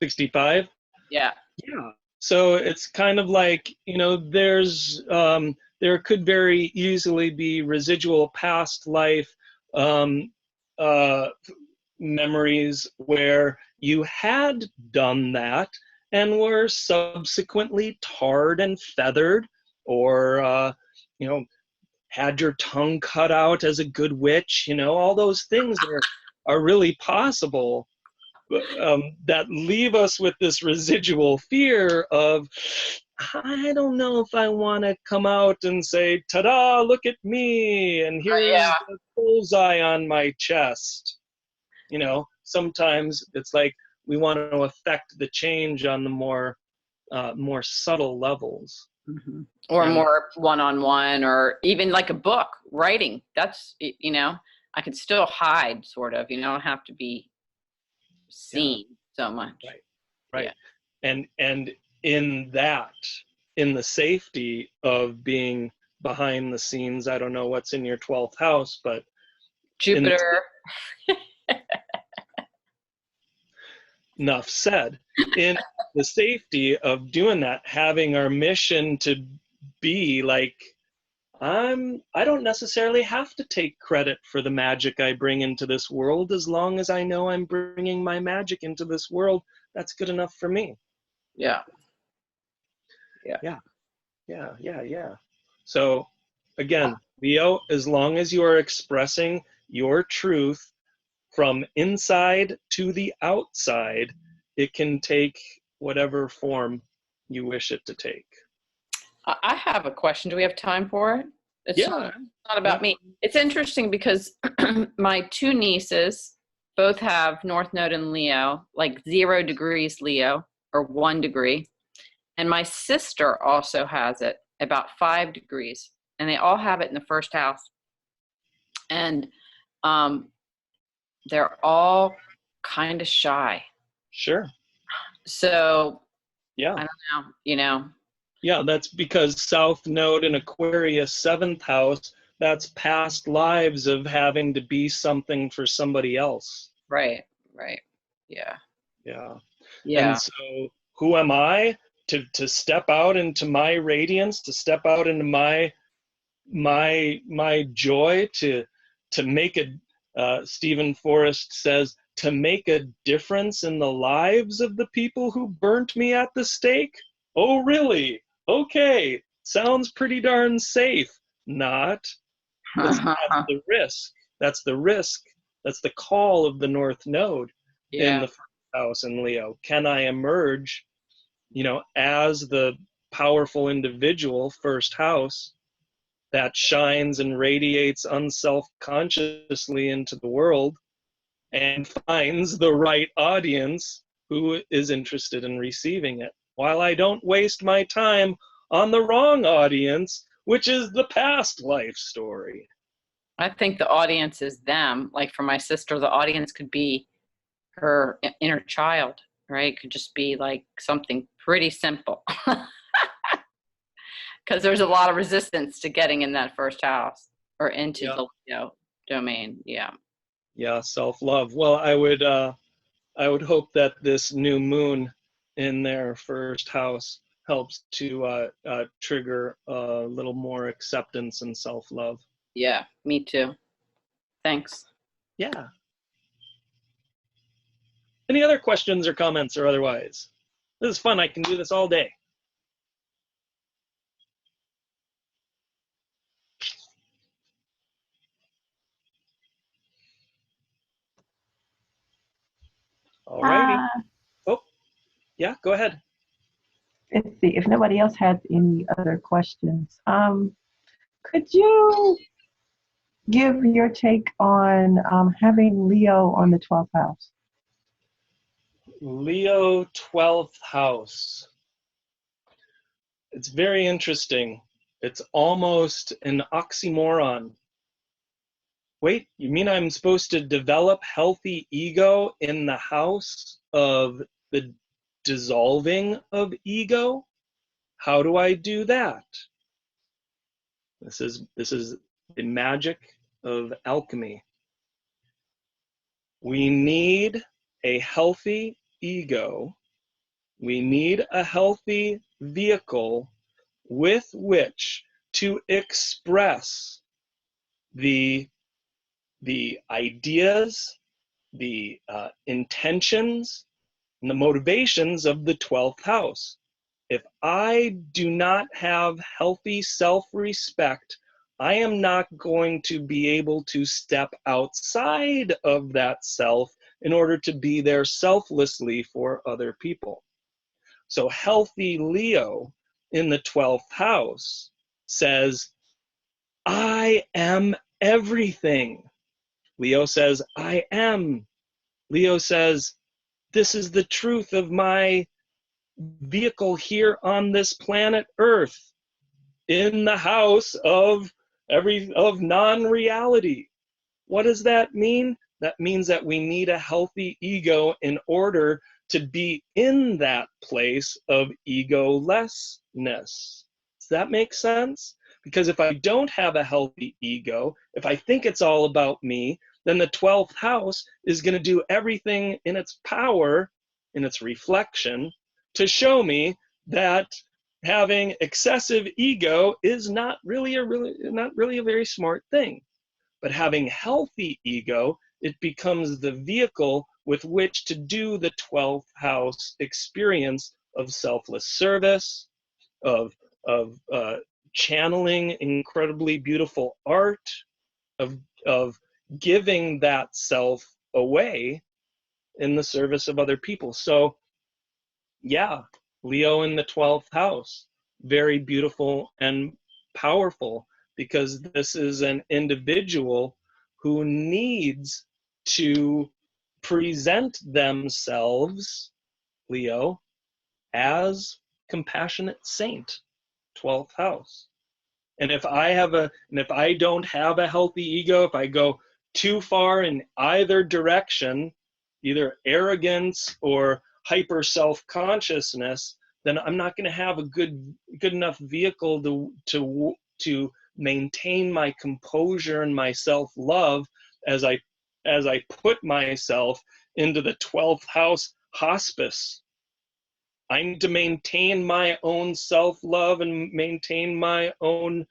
65? Yeah. Yeah. So it's kind of like, there could very easily be residual past life memories where you had done that and were subsequently tarred and feathered, or had your tongue cut out as a good witch. All those things are really possible. that leave us with this residual fear of, I don't know if I want to come out and say, ta-da, look at me, and here's Yeah. the bullseye on my chest. You know, sometimes it's like we want to affect the change on the more subtle levels. Mm-hmm. Or more one-on-one, or even like a book, writing. That's, you know, I can still hide, sort of. You don't have to be seen so much. Right. Yeah. And in the safety of being behind the scenes, I don't know what's in your 12th house, but Jupiter. Enough said. In the safety of doing that, having our mission to be like, I don't necessarily have to take credit for the magic I bring into this world. As long as I know I'm bringing my magic into this world, that's good enough for me. Yeah. So again, Leo, as long as you are expressing your truth from inside to the outside, it can take whatever form you wish it to take. I have a question. Do we have time for it? It's not about me. It's interesting because my two nieces both have North Node in Leo, like 0 degrees Leo, or 1 degree. And my sister also has it, about 5 degrees. And they all have it in the first house. And they're all kind of shy. Sure. So, yeah, I don't know, you know. Yeah, that's because South Node in Aquarius, 7th house, that's past lives of having to be something for somebody else. Right. Yeah. Yeah. And so who am I to step out into my radiance, to step out into my joy, to make a, Stephen Forrest says, to make a difference in the lives of the people who burnt me at the stake? Oh, really? Okay, sounds pretty darn safe. Not. That's the risk. That's the risk. That's the call of the North Node in the first house in Leo. Can I emerge, as the powerful individual, first house, that shines and radiates unself-consciously into the world and finds the right audience who is interested in receiving it, while I don't waste my time on the wrong audience, which is the past life story. I think the audience is them. Like for my sister, the audience could be her inner child, right? It could just be like something pretty simple. Because there's a lot of resistance to getting in that first house or into the Leo domain. Yeah, self-love. Well, I would hope that this new moon in their first house helps to trigger a little more acceptance and self-love. Yeah, me too. Thanks. Yeah. Any other questions or comments or otherwise? This is fun. I can do this all day. All righty. Oh, yeah, go ahead. Let's see if nobody else has any other questions. Could you give your take on having Leo on the 12th house? Leo 12th house. It's very interesting. It's almost an oxymoron. Wait, you mean I'm supposed to develop healthy ego in the house of the dissolving of ego? How do I do that? This is the magic of alchemy. We need a healthy ego. We need a healthy vehicle with which to express the ideas, the intentions, and the motivations of the 12th house. If I do not have healthy self-respect, I am not going to be able to step outside of that self in order to be there selflessly for other people. So healthy Leo in the 12th house says, I am everything. Leo says, I am. Leo says, this is the truth of my vehicle here on this planet Earth, in the house of non-reality. What does that mean? That means that we need a healthy ego in order to be in that place of egolessness. Does that make sense? Because if I don't have a healthy ego, if I think it's all about me, then the 12th house is going to do everything in its power, in its reflection, to show me that having excessive ego is not really a very smart thing. But having healthy ego, it becomes the vehicle with which to do the 12th house experience of selfless service, of channeling incredibly beautiful art, of giving that self away in the service of other people. So yeah, Leo in the 12th house, very beautiful and powerful, because this is an individual who needs to present themselves, Leo, as compassionate saint, 12th house. And if I don't have a healthy ego, if I go too far in either direction, either arrogance or hyper self-consciousness, then I'm not going to have a good enough vehicle to maintain my composure and my self-love as I put myself into the 12th house hospice. I need to maintain my own self-love and maintain my own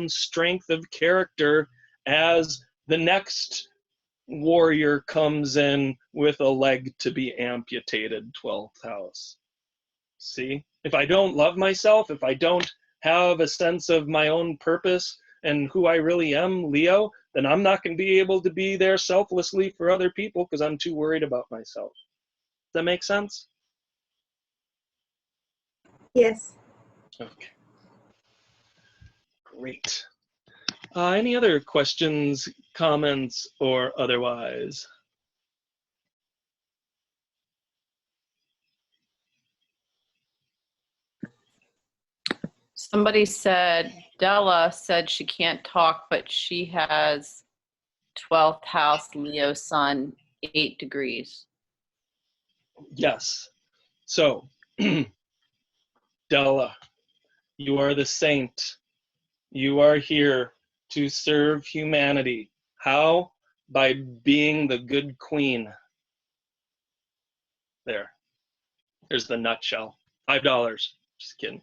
strength of character as the next warrior comes in with a leg to be amputated, 12th house. See? If I don't love myself, if I don't have a sense of my own purpose and who I really am, Leo, then I'm not going to be able to be there selflessly for other people because I'm too worried about myself. Does that make sense? Yes. Okay. Great. Any other questions, comments, or otherwise? Somebody said, Della said she can't talk, but she has 12th house Leo sun, 8 degrees. Yes. So, Della, you are the saint. You are here to serve humanity. How? By being the good queen. There's the nutshell. $5. Just kidding.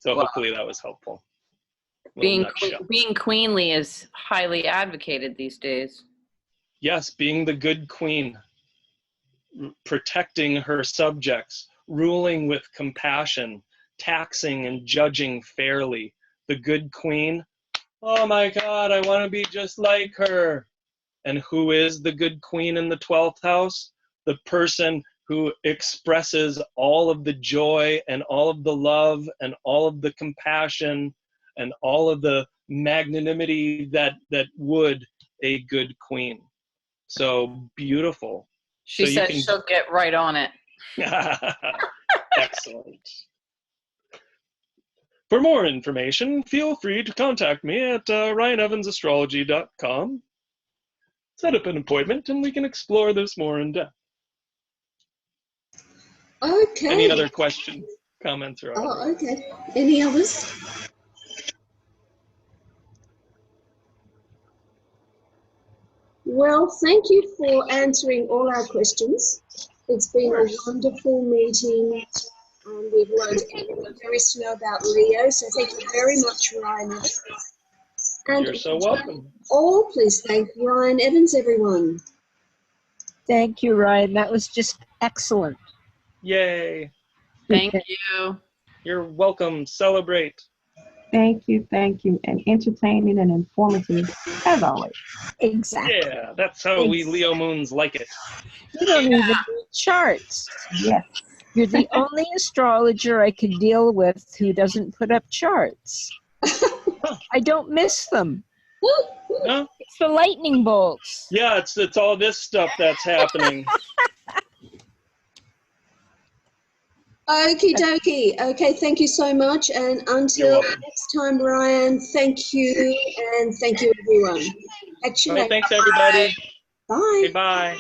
So Wow. hopefully that was helpful. Being queenly is highly advocated these days. Yes, being the good queen, protecting her subjects, ruling with compassion, taxing and judging fairly. The good queen, oh my God, I want to be just like her. And who is the good queen in the 12th house? The person who expresses all of the joy and all of the love and all of the compassion and all of the magnanimity that would a good queen. So beautiful. She says she'll get right on it. Excellent. For more information, feel free to contact me at ryanevansastrology.com. Set up an appointment and we can explore this more in depth. Okay. Any other questions, comments, or other? Oh, okay. Any others? Well, thank you for answering all our questions. It's been a wonderful meeting. We've learned everything there is to know about Leo, so thank you very much, Ryan Evans. And you're so welcome. All please thank Ryan Evans, everyone. Thank you, Ryan. That was just excellent. Yay. Thank you. You're welcome. Celebrate. Thank you, and entertaining and informative as always. Exactly. Yeah, that's how we Leo moons like it. You don't even need charts. Yes. You're the only astrologer I can deal with who doesn't put up charts. I don't miss them. No? It's the lightning bolts. Yeah, it's all this stuff that's happening. Okie dokie. Okay, thank you so much. And until welcome. next time, Ryan, thank you. And thank you, everyone. Catch you All right, later. thanks, everybody. Bye. Goodbye.